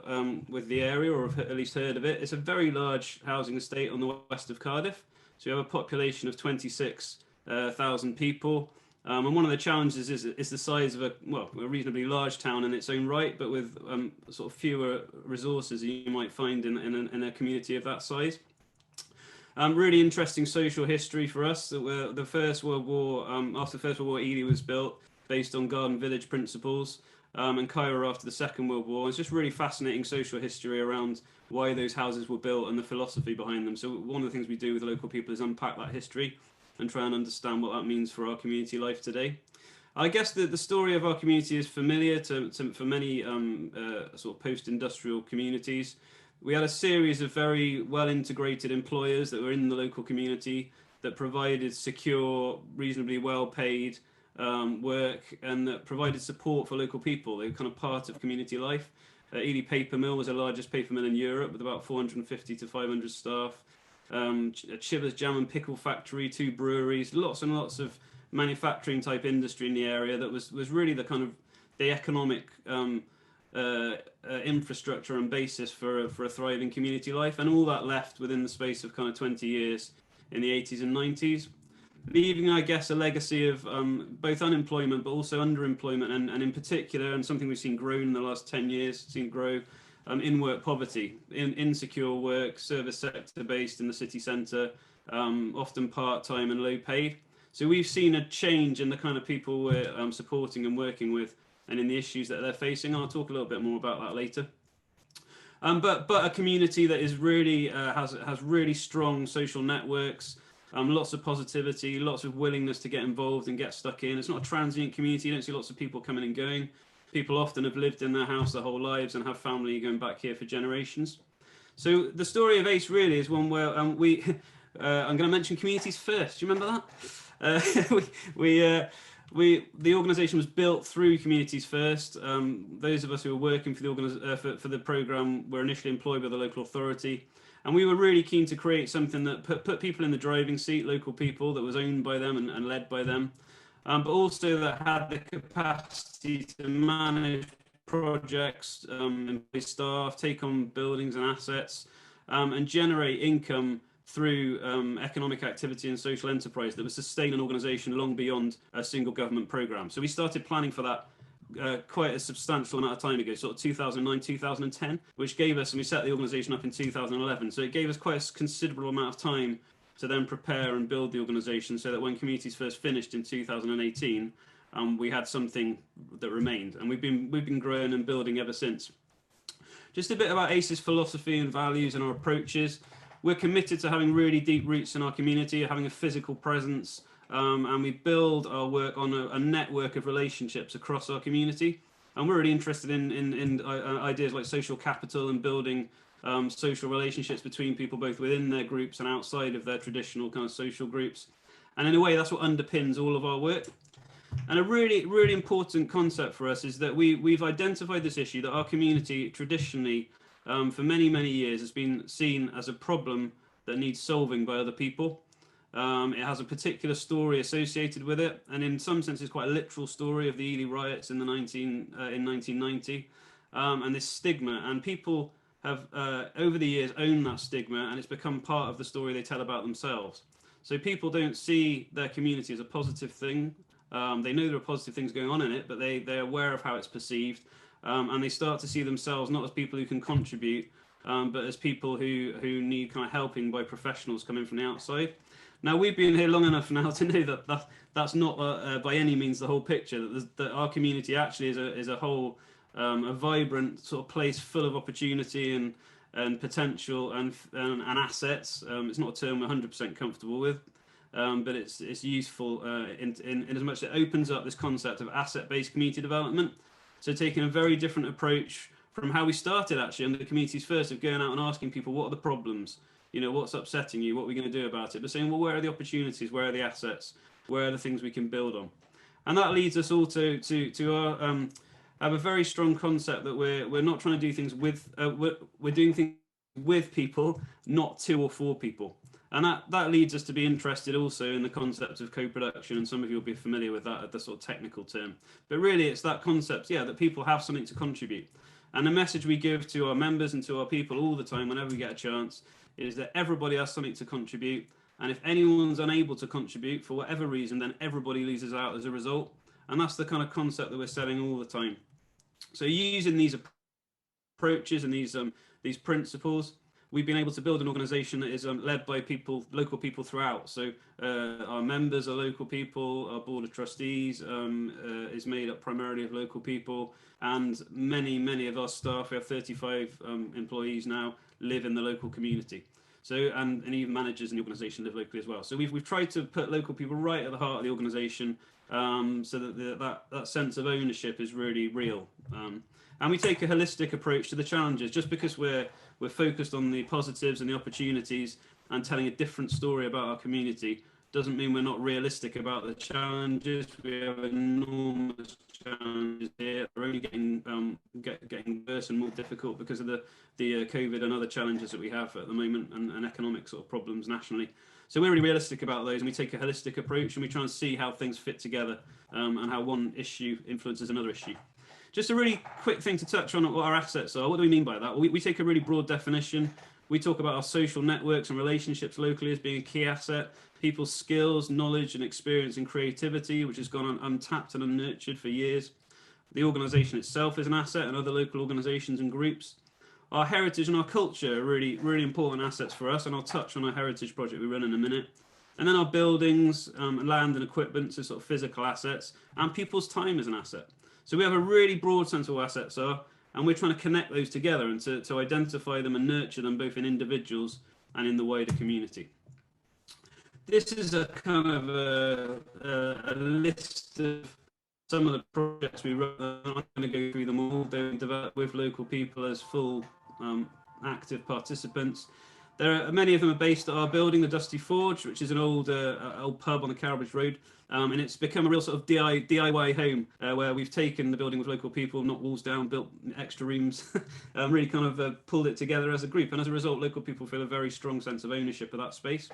with the area, or have at least heard of it. It's a very large housing estate on the west of Cardiff. It's So we have a population of 26,000 people. And one of the challenges is the size of a reasonably large town in its own right, but with sort of fewer resources you might find in a community of that size. Really interesting social history for us. The First World War, after the First World War, Ely was built based on garden village principles, and Cairo after the Second World War. It's just really fascinating social history around why those houses were built and the philosophy behind them. So one of the things we do with the local people is unpack that history and try and understand what that means for our community life today. I guess the story of our community is familiar for many sort of post-industrial communities. We had a series of very well-integrated employers that were in the local community that provided secure, reasonably well-paid work and that provided support for local people. They were kind of part of community life. Ely Paper Mill was the largest paper mill in Europe with about 450 to 500 staff. Chivers Jam and Pickle Factory, 2 breweries, lots and lots of manufacturing type industry in the area that was really the kind of the economic infrastructure and basis for a thriving community life, and all that left within the space of kind of 20 years in the 80s and 90s, leaving, I guess, a legacy of both unemployment but also underemployment, and in particular, and something we've seen grow in the last 10 years, seen grow in-work poverty, insecure work, service sector based in the city centre, often part-time and low paid. So we've seen a change in the kind of people we're supporting and working with, and in the issues that they're facing. I'll talk a little bit more about that later. But a community that is really has really strong social networks, lots of positivity, lots of willingness to get involved and get stuck in. It's not a transient community. You don't see lots of people coming and going. People often have lived in their house their whole lives and have family going back here for generations. So the story of ACE really is one where I'm going to mention communities first. Do you remember that? The organisation was built through communities first. Those of us who were working for the programme were initially employed by the local authority, and we were really keen to create something that put people in the driving seat, local people, that was owned by them and led by them, but also that had the capacity to manage projects, employ staff, take on buildings and assets, and generate income through economic activity and social enterprise that would sustain an organisation long beyond a single government programme. So we started planning for that quite a substantial amount of time ago, sort of 2009, 2010, which gave us, and we set the organisation up in 2011, so it gave us quite a considerable amount of time to then prepare and build the organisation so that when Communities First finished in 2018, we had something that remained, and we've been growing and building ever since. Just a bit about ACE's philosophy and values and our approaches. We're committed to having really deep roots in our community, having a physical presence, and we build our work on a network of relationships across our community. And we're really interested in ideas like social capital and building social relationships between people both within their groups and outside of their traditional kind of social groups. And in a way, that's what underpins all of our work. And a really, really important concept for us is that we've identified this issue that our community traditionally, for many, many years, has been seen as a problem that needs solving by other people. It has a particular story associated with it, and in some sense it's quite a literal story of the Ely riots in 1990, and this stigma, and people have over the years owned that stigma, and it's become part of the story they tell about themselves. So people don't see their community as a positive thing. They know there are positive things going on in it, but they're aware of how it's perceived, and they start to see themselves not as people who can contribute, but as people who need kind of helping by professionals coming from the outside. Now, we've been here long enough now to know that's not by any means the whole picture, that our community actually is a whole, a vibrant sort of place full of opportunity and potential and assets. It's not a term we're 100% comfortable with, but it's useful in as much as it opens up this concept of asset-based community development. So taking a very different approach from how we started actually under the Communities First, of going out and asking people, what are the problems? You know, what's upsetting you? What are we going to do about it? But saying, well, where are the opportunities? Where are the assets? Where are the things we can build on? And that leads us all to our have a very strong concept that we're not trying to do things with we're doing things with people, not to or for people. And that leads us to be interested also in the concept of co-production, and some of you will be familiar with that at the sort of technical term. But really, it's that concept, yeah, that people have something to contribute. And the message we give to our members and to our people all the time, whenever we get a chance, is that everybody has something to contribute, And if anyone's unable to contribute for whatever reason, then everybody loses out as a result. And that's the kind of concept that we're selling all the time. So using these approaches and these principles, we've been able to build an organization that is led by local people throughout. So our members are local people, our board of trustees is made up primarily of local people, and many of our staff, we have 35 employees now, live in the local community. So, and even managers in the organisation live locally as well. So we've tried to put local people right at the heart of the organisation, so that that sense of ownership is really real. And we take a holistic approach to the challenges. Just because we're focused on the positives and the opportunities and telling a different story about our community doesn't mean we're not realistic about the challenges. We have enormous challenges here. We're only getting worse and more difficult because of the COVID and other challenges that we have at the moment, and economic sort of problems nationally. So we're really realistic about those, and we take a holistic approach, and we try and see how things fit together, and how one issue influences another issue. Just a really quick thing to touch on what our assets are. What do we mean by that? Well, we take a really broad definition. We talk about our social networks and relationships locally as being a key asset, people's skills, knowledge and experience and creativity, which has gone untapped and unnurtured for years. The organisation itself is an asset, and other local organisations and groups. Our heritage and our culture are really, really important assets for us, and I'll touch on our heritage project we run in a minute. And then our buildings, land and equipment, so sort of physical assets, and people's time as an asset. So we have a really broad sense of what assets are, and we're trying to connect those together and to identify them and nurture them both in individuals and in the wider community. This is a kind of a list of some of the projects we run. I'm not going to go through them all. They're developed with local people as full active participants. Many of them are based at our building, the Dusty Forge, which is an old pub on the Cowbridge Road. And it's become a real sort of DIY home, where we've taken the building with local people, knocked walls down, built extra rooms, really kind of pulled it together as a group. And as a result, local people feel a very strong sense of ownership of that space.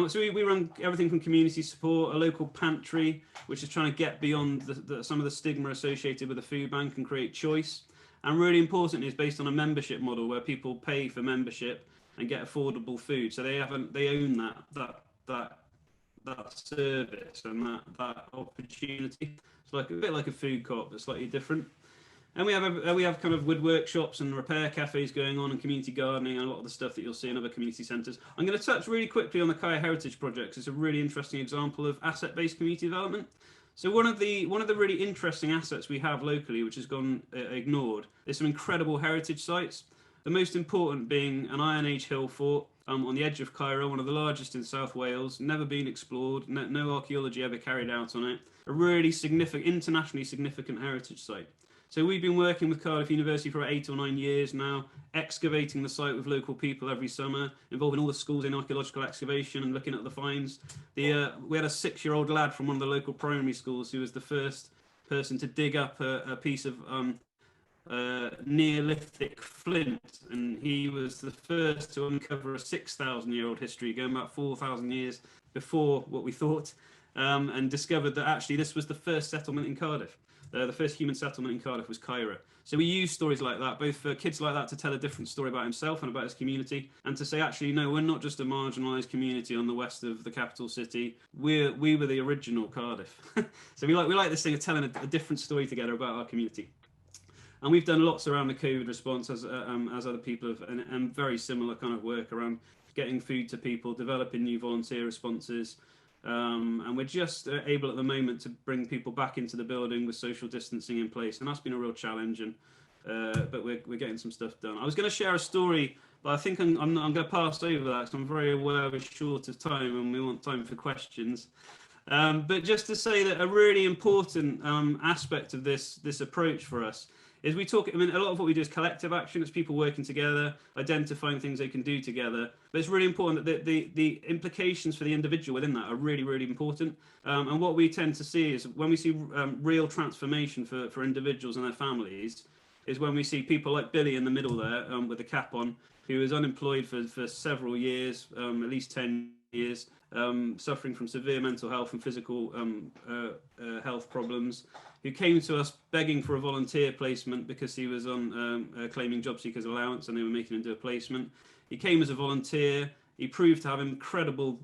So we run everything from community support, a local pantry, which is trying to get beyond some of the stigma associated with the food bank and create choice. And really importantly, it's based on a membership model where people pay for membership and get affordable food. So they own that service and that opportunity. It's like a bit like a food co-op, but slightly different. And we have kind of wood workshops and repair cafes going on, and community gardening, and a lot of the stuff that you'll see in other community centres. I'm going to touch really quickly on the Cairo Heritage Project. It's a really interesting example of asset-based community development. So one of the really interesting assets we have locally, which has gone ignored, is some incredible heritage sites. The most important being an Iron Age hill fort on the edge of Cairo, one of the largest in South Wales, never been explored, no archaeology ever carried out on it. A really significant, internationally significant heritage site. So we've been working with Cardiff University for 8 or 9 years now, excavating the site with local people every summer, involving all the schools in archaeological excavation and looking at the finds. We had a 6-year-old lad from one of the local primary schools who was the first person to dig up a piece of Neolithic flint, and he was the first to uncover a 6,000-year-old history going back 4,000 years before what we thought, and discovered that actually this was the first settlement in Cardiff. The first human settlement in Cardiff was Cairo. So we use stories like that, both for kids like that to tell a different story about himself and about his community, and to say, actually, no, we're not just a marginalised community on the west of the capital city. We were the original Cardiff. So we like this thing of telling a different story together about our community. And we've done lots around the COVID response, as other people have, and very similar kind of work around getting food to people, developing new volunteer responses. And we're just able at the moment to bring people back into the building with social distancing in place, and that's been a real challenge. And but we're getting some stuff done. I was going to share a story, but I think I'm going to pass over that because I'm very aware we're short of time and we want time for questions. But just to say that a really important aspect of this approach for us is we talk, I mean, a lot of what we do is collective action. It's people working together, identifying things they can do together. But it's really important that the implications for the individual within that are really, really important. And what we tend to see is when we see real transformation for individuals and their families, is when we see people like Billy in the middle there with the cap on, who was unemployed for several years, at least 10 years, suffering from severe mental health and physical health problems, who came to us begging for a volunteer placement because he was on claiming job seekers allowance and they were making him do a placement. He came as a volunteer, He proved to have incredible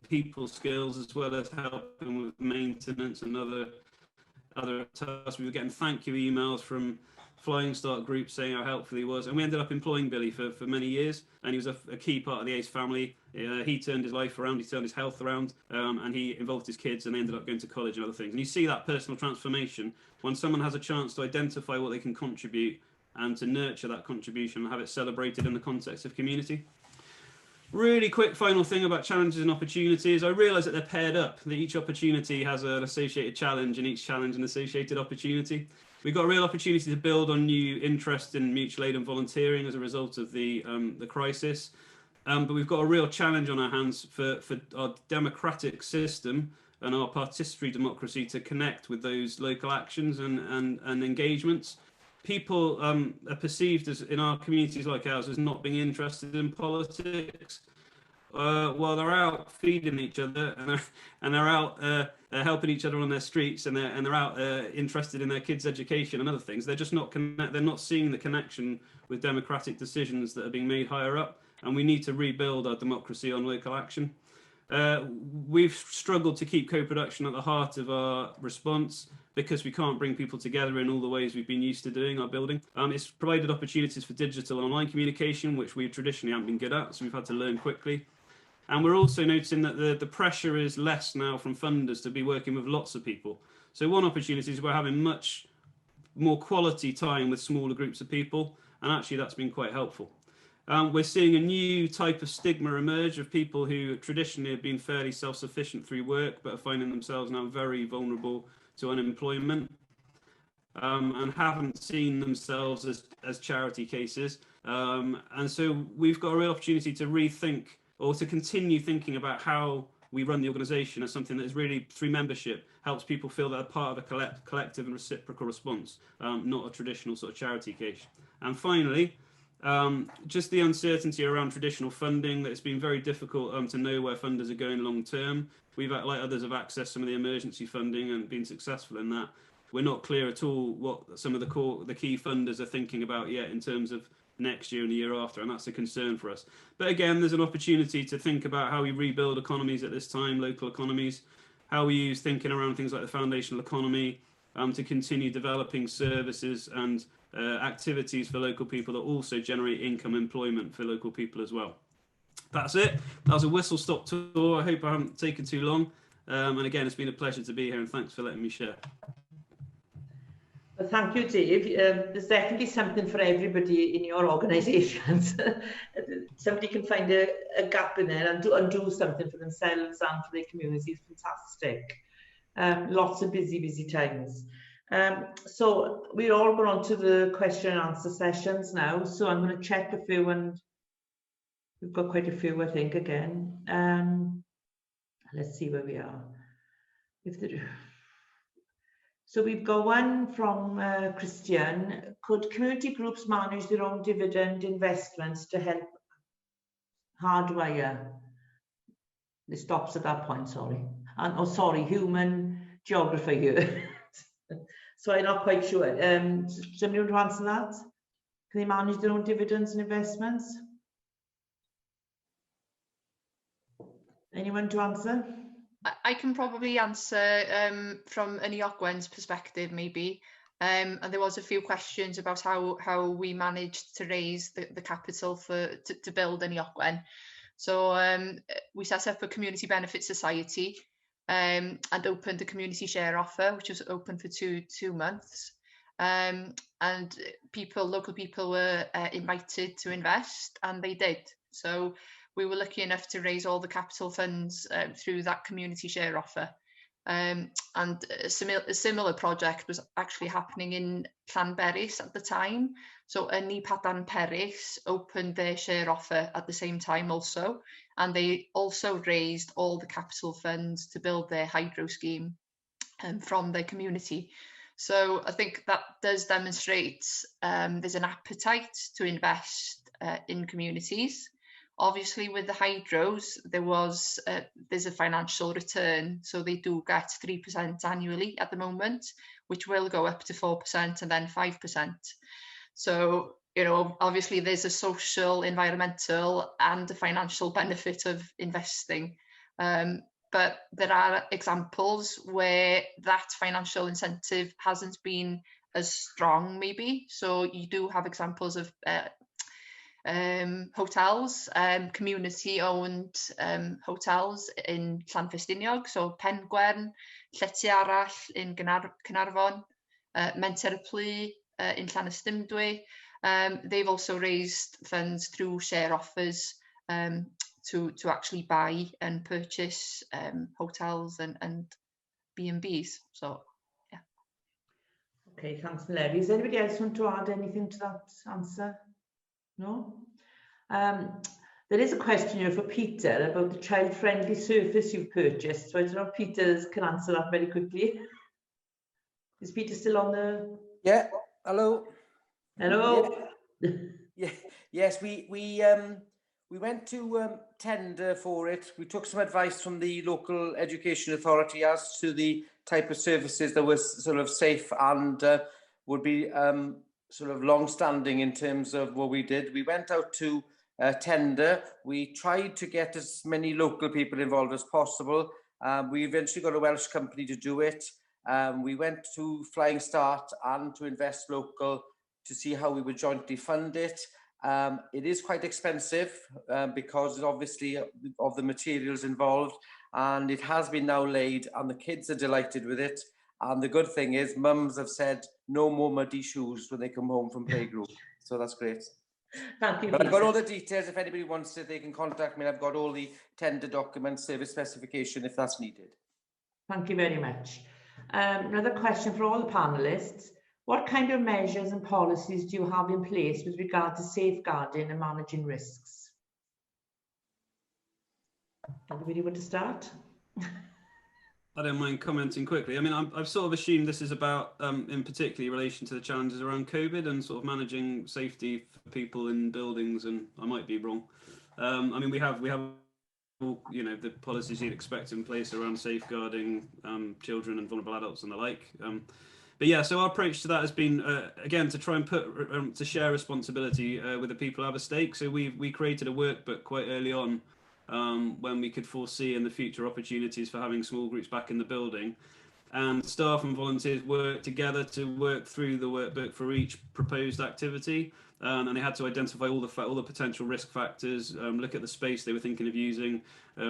people skills, as well as helping with maintenance and other tasks. We were getting thank you emails from Flying Start groups saying how helpful he was, and we ended up employing Billy for many years, and he was a key part of the ACE family. He turned his life around, he turned his health around, and he involved his kids, and they ended up going to college and other things. And you see that personal transformation when someone has a chance to identify what they can contribute and to nurture that contribution and have it celebrated in the context of community. Really quick final thing about challenges and opportunities. I realise that they're paired up, that each opportunity has an associated challenge and each challenge an associated opportunity. We've got a real opportunity to build on new interest in mutual aid and volunteering as a result of the crisis. But we've got a real challenge on our hands for our democratic system and our participatory democracy to connect with those local actions and engagements. People are perceived as, in our communities like ours, as not being interested in politics, while they're out feeding each other and they're out helping each other on their streets, and they're out interested in their kids' education and other things. They're just not they're not seeing the connection with democratic decisions that are being made higher up, and we need to rebuild our democracy on local action. We've struggled to keep co-production at the heart of our response because we can't bring people together in all the ways we've been used to doing our building. It's provided opportunities for digital and online communication, which we traditionally haven't been good at, so we've had to learn quickly. And we're also noticing that the pressure is less now from funders to be working with lots of people. So one opportunity is we're having much more quality time with smaller groups of people, and actually that's been quite helpful. We're seeing a new type of stigma emerge of people who traditionally have been fairly self-sufficient through work, but are finding themselves now very vulnerable to unemployment, and haven't seen themselves as charity cases. And so we've got a real opportunity to rethink, or to continue thinking about how we run the organisation as something that is really, through membership, helps people feel they're part of a collective and reciprocal response, not a traditional sort of charity case. And finally, just the uncertainty around traditional funding, that it's been very difficult to know where funders are going long term. We've, like others, have accessed some of the emergency funding and been successful in that. We're not clear at all what some of the key funders are thinking about yet in terms of next year and the year after, and that's a concern for us. But again, there's an opportunity to think about how we rebuild economies at this time, local economies, how we use thinking around things like the foundational economy to continue developing services and activities for local people that also generate income employment for local people as well. That's it. That was a whistle-stop tour. I hope I haven't taken too long. And again, it's been a pleasure to be here, and thanks for letting me share. Well, thank you, Dave. There's definitely something for everybody in your organisations. Somebody can find a gap in there and do something for themselves and for their community. Fantastic. Lots of busy times. So we're all going on to the question and answer sessions now. So I'm going to check a few, and we've got quite a few, I think, again. Let's see where we are. So we've got one from Christian. Could community groups manage their own dividend investments to help Hardwire? It stops at that point, sorry. And, oh, sorry, human geography here. So I'm not quite sure. Somebody want to answer that? Can they manage their own dividends and investments? Anyone to answer? I can probably answer from an Iogwen's perspective, maybe. And there was a few questions about how we managed to raise the capital to build an Iogwen. So we set up a community benefit society and opened a community share offer, which was open for two months. And local people were invited to invest, and they did. So we were lucky enough to raise all the capital funds through that community share offer. And a similar project was actually happening in Llanberis at the time. So Ynni Padan Peris opened their share offer at the same time also, and they also raised all the capital funds to build their hydro scheme from their community. So I think that does demonstrate there's an appetite to invest in communities. Obviously, with the hydros, there's a financial return, so they do get 3% annually at the moment, which will go up to 4% and then 5%. So you know, obviously there's a social, environmental and a financial benefit of investing. But there are examples where that financial incentive hasn't been as strong, maybe. So you do have examples of hotels, community-owned hotels in Llanfestiniog, so Penn, Llety Arall in Caernarfon, Menter y Plu in Llanystumdwy. They've also raised funds through share offers to actually buy and purchase hotels and B&Bs. So, yeah. Okay, thanks, Larry. Does anybody else want to add anything to that answer? No? There is a question here for Peter about the child-friendly surface you've purchased. So I don't know if Peter can answer that very quickly. Is Peter still on the... Yeah, hello. Hello. Yeah. Yes, we went to tender for it. We took some advice from the local education authority as to the type of services that was sort of safe and would be sort of long-standing in terms of what we did. We went out to tender. We tried to get as many local people involved as possible. We eventually got a Welsh company to do it. We went to Flying Start and to Invest Local to see how we would jointly fund it. It is quite expensive because obviously of the materials involved, and it has been now laid and the kids are delighted with it. And the good thing is mums have said no more muddy shoes when they come home from playgroup. So that's great. Thank you, but I've Peter. got all the details. If anybody wants it, they can contact me. I've got all the tender documents, service specification if that's needed. Thank you very much. Another question for all the panelists. What kind of measures and policies do you have in place with regard to safeguarding and managing risks? Anybody want to start? I don't mind commenting quickly. I mean, I've sort of assumed this is about, in particular, relation to the challenges around COVID and sort of managing safety for people in buildings, and I might be wrong. I mean, we have you know, the policies you'd expect in place around safeguarding children and vulnerable adults and the like. But yeah, so our approach to that has been, again, to try and put, to share responsibility with the people who have a stake. So we created a workbook quite early on when we could foresee in the future opportunities for having small groups back in the building. And staff and volunteers worked together to work through the workbook for each proposed activity. And they had to identify all the potential risk factors, look at the space they were thinking of using,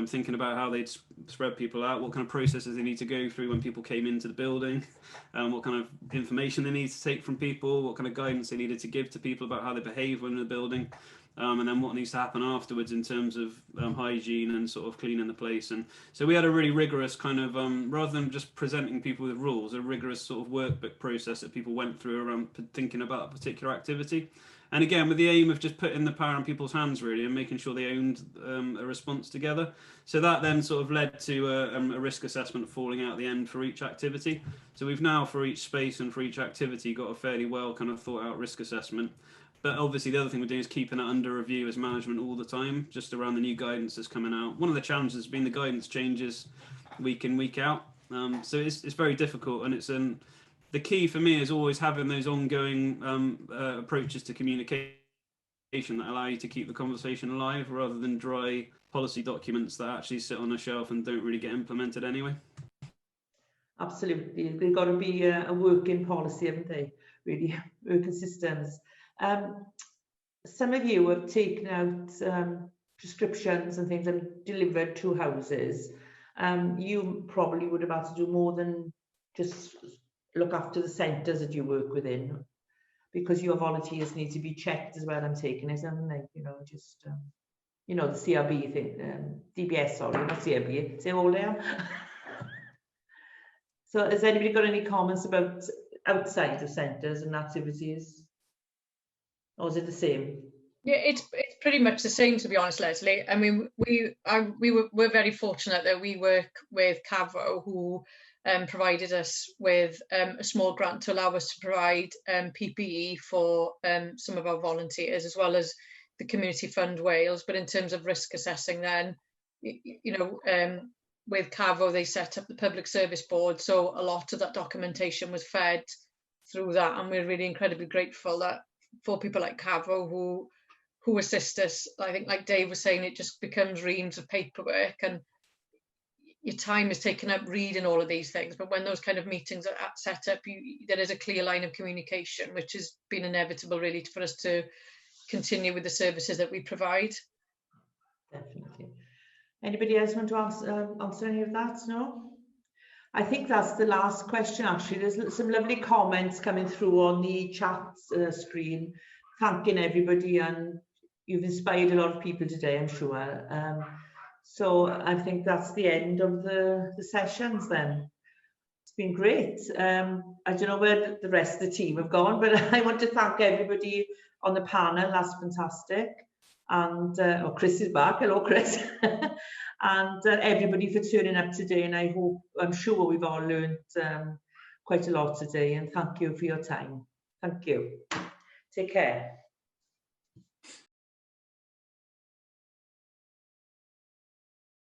thinking about how they'd spread people out, what kind of processes they need to go through when people came into the building, what kind of information they need to take from people, what kind of guidance they needed to give to people about how they behave when in the building, and then what needs to happen afterwards in terms of hygiene and sort of cleaning the place. And so we had a really rigorous kind of, rather than just presenting people with rules, a rigorous sort of workbook process that people went through around thinking about a particular activity. And again, with the aim of just putting the power in people's hands, really, and making sure they owned a response together. So that then sort of led to a risk assessment falling out at the end for each activity. So we've now, for each space and for each activity, got a fairly well kind of thought out risk assessment. But obviously the other thing we're doing is keeping it under review as management all the time, just around the new guidance that's coming out. One of the challenges has been the guidance changes week in, week out. So it's very difficult, and it's the key for me is always having those ongoing approaches to communication that allow you to keep the conversation alive, rather than dry policy documents that actually sit on a shelf and don't really get implemented anyway. Absolutely, they've got to be a working policy, haven't they? Really, working systems. Some of you have taken out prescriptions and things and delivered to houses. You probably would have had to do more than just look after the centres that you work within, because your volunteers need to be checked as well. I'm taking it, and like, you know, just you know, the CRB thing, DBS, sorry, not CRB. Say how old I am. So, has anybody got any comments about outside of centres and activities, or is it the same? Yeah, it's pretty much the same, to be honest, Leslie. I mean, we're very fortunate that we work with Cairo, who provided us with a small grant to allow us to provide PPE for some of our volunteers, as well as the Community Fund Wales. But in terms of risk assessing, then, you know, with Cairo, they set up the Public Service Board, so a lot of that documentation was fed through that, and we're really incredibly grateful that for people like Cairo who assist us. I think, like Dave was saying, it just becomes reams of paperwork, and your time is taken up reading all of these things. But when those kind of meetings are set up, there is a clear line of communication, which has been inevitable really for us to continue with the services that we provide. Definitely. Anybody else want to answer any of that? No? I think that's the last question, actually. There's some lovely comments coming through on the chat screen, thanking everybody, and you've inspired a lot of people today, I'm sure. So I think that's the end of the sessions then. It's been great. I don't know where the rest of the team have gone, but I want to thank everybody on the panel. That's fantastic. And oh, Chris is back. Hello, Chris. And everybody for turning up today. And I'm sure we've all learned quite a lot today. And thank you for your time. Thank you. Take care.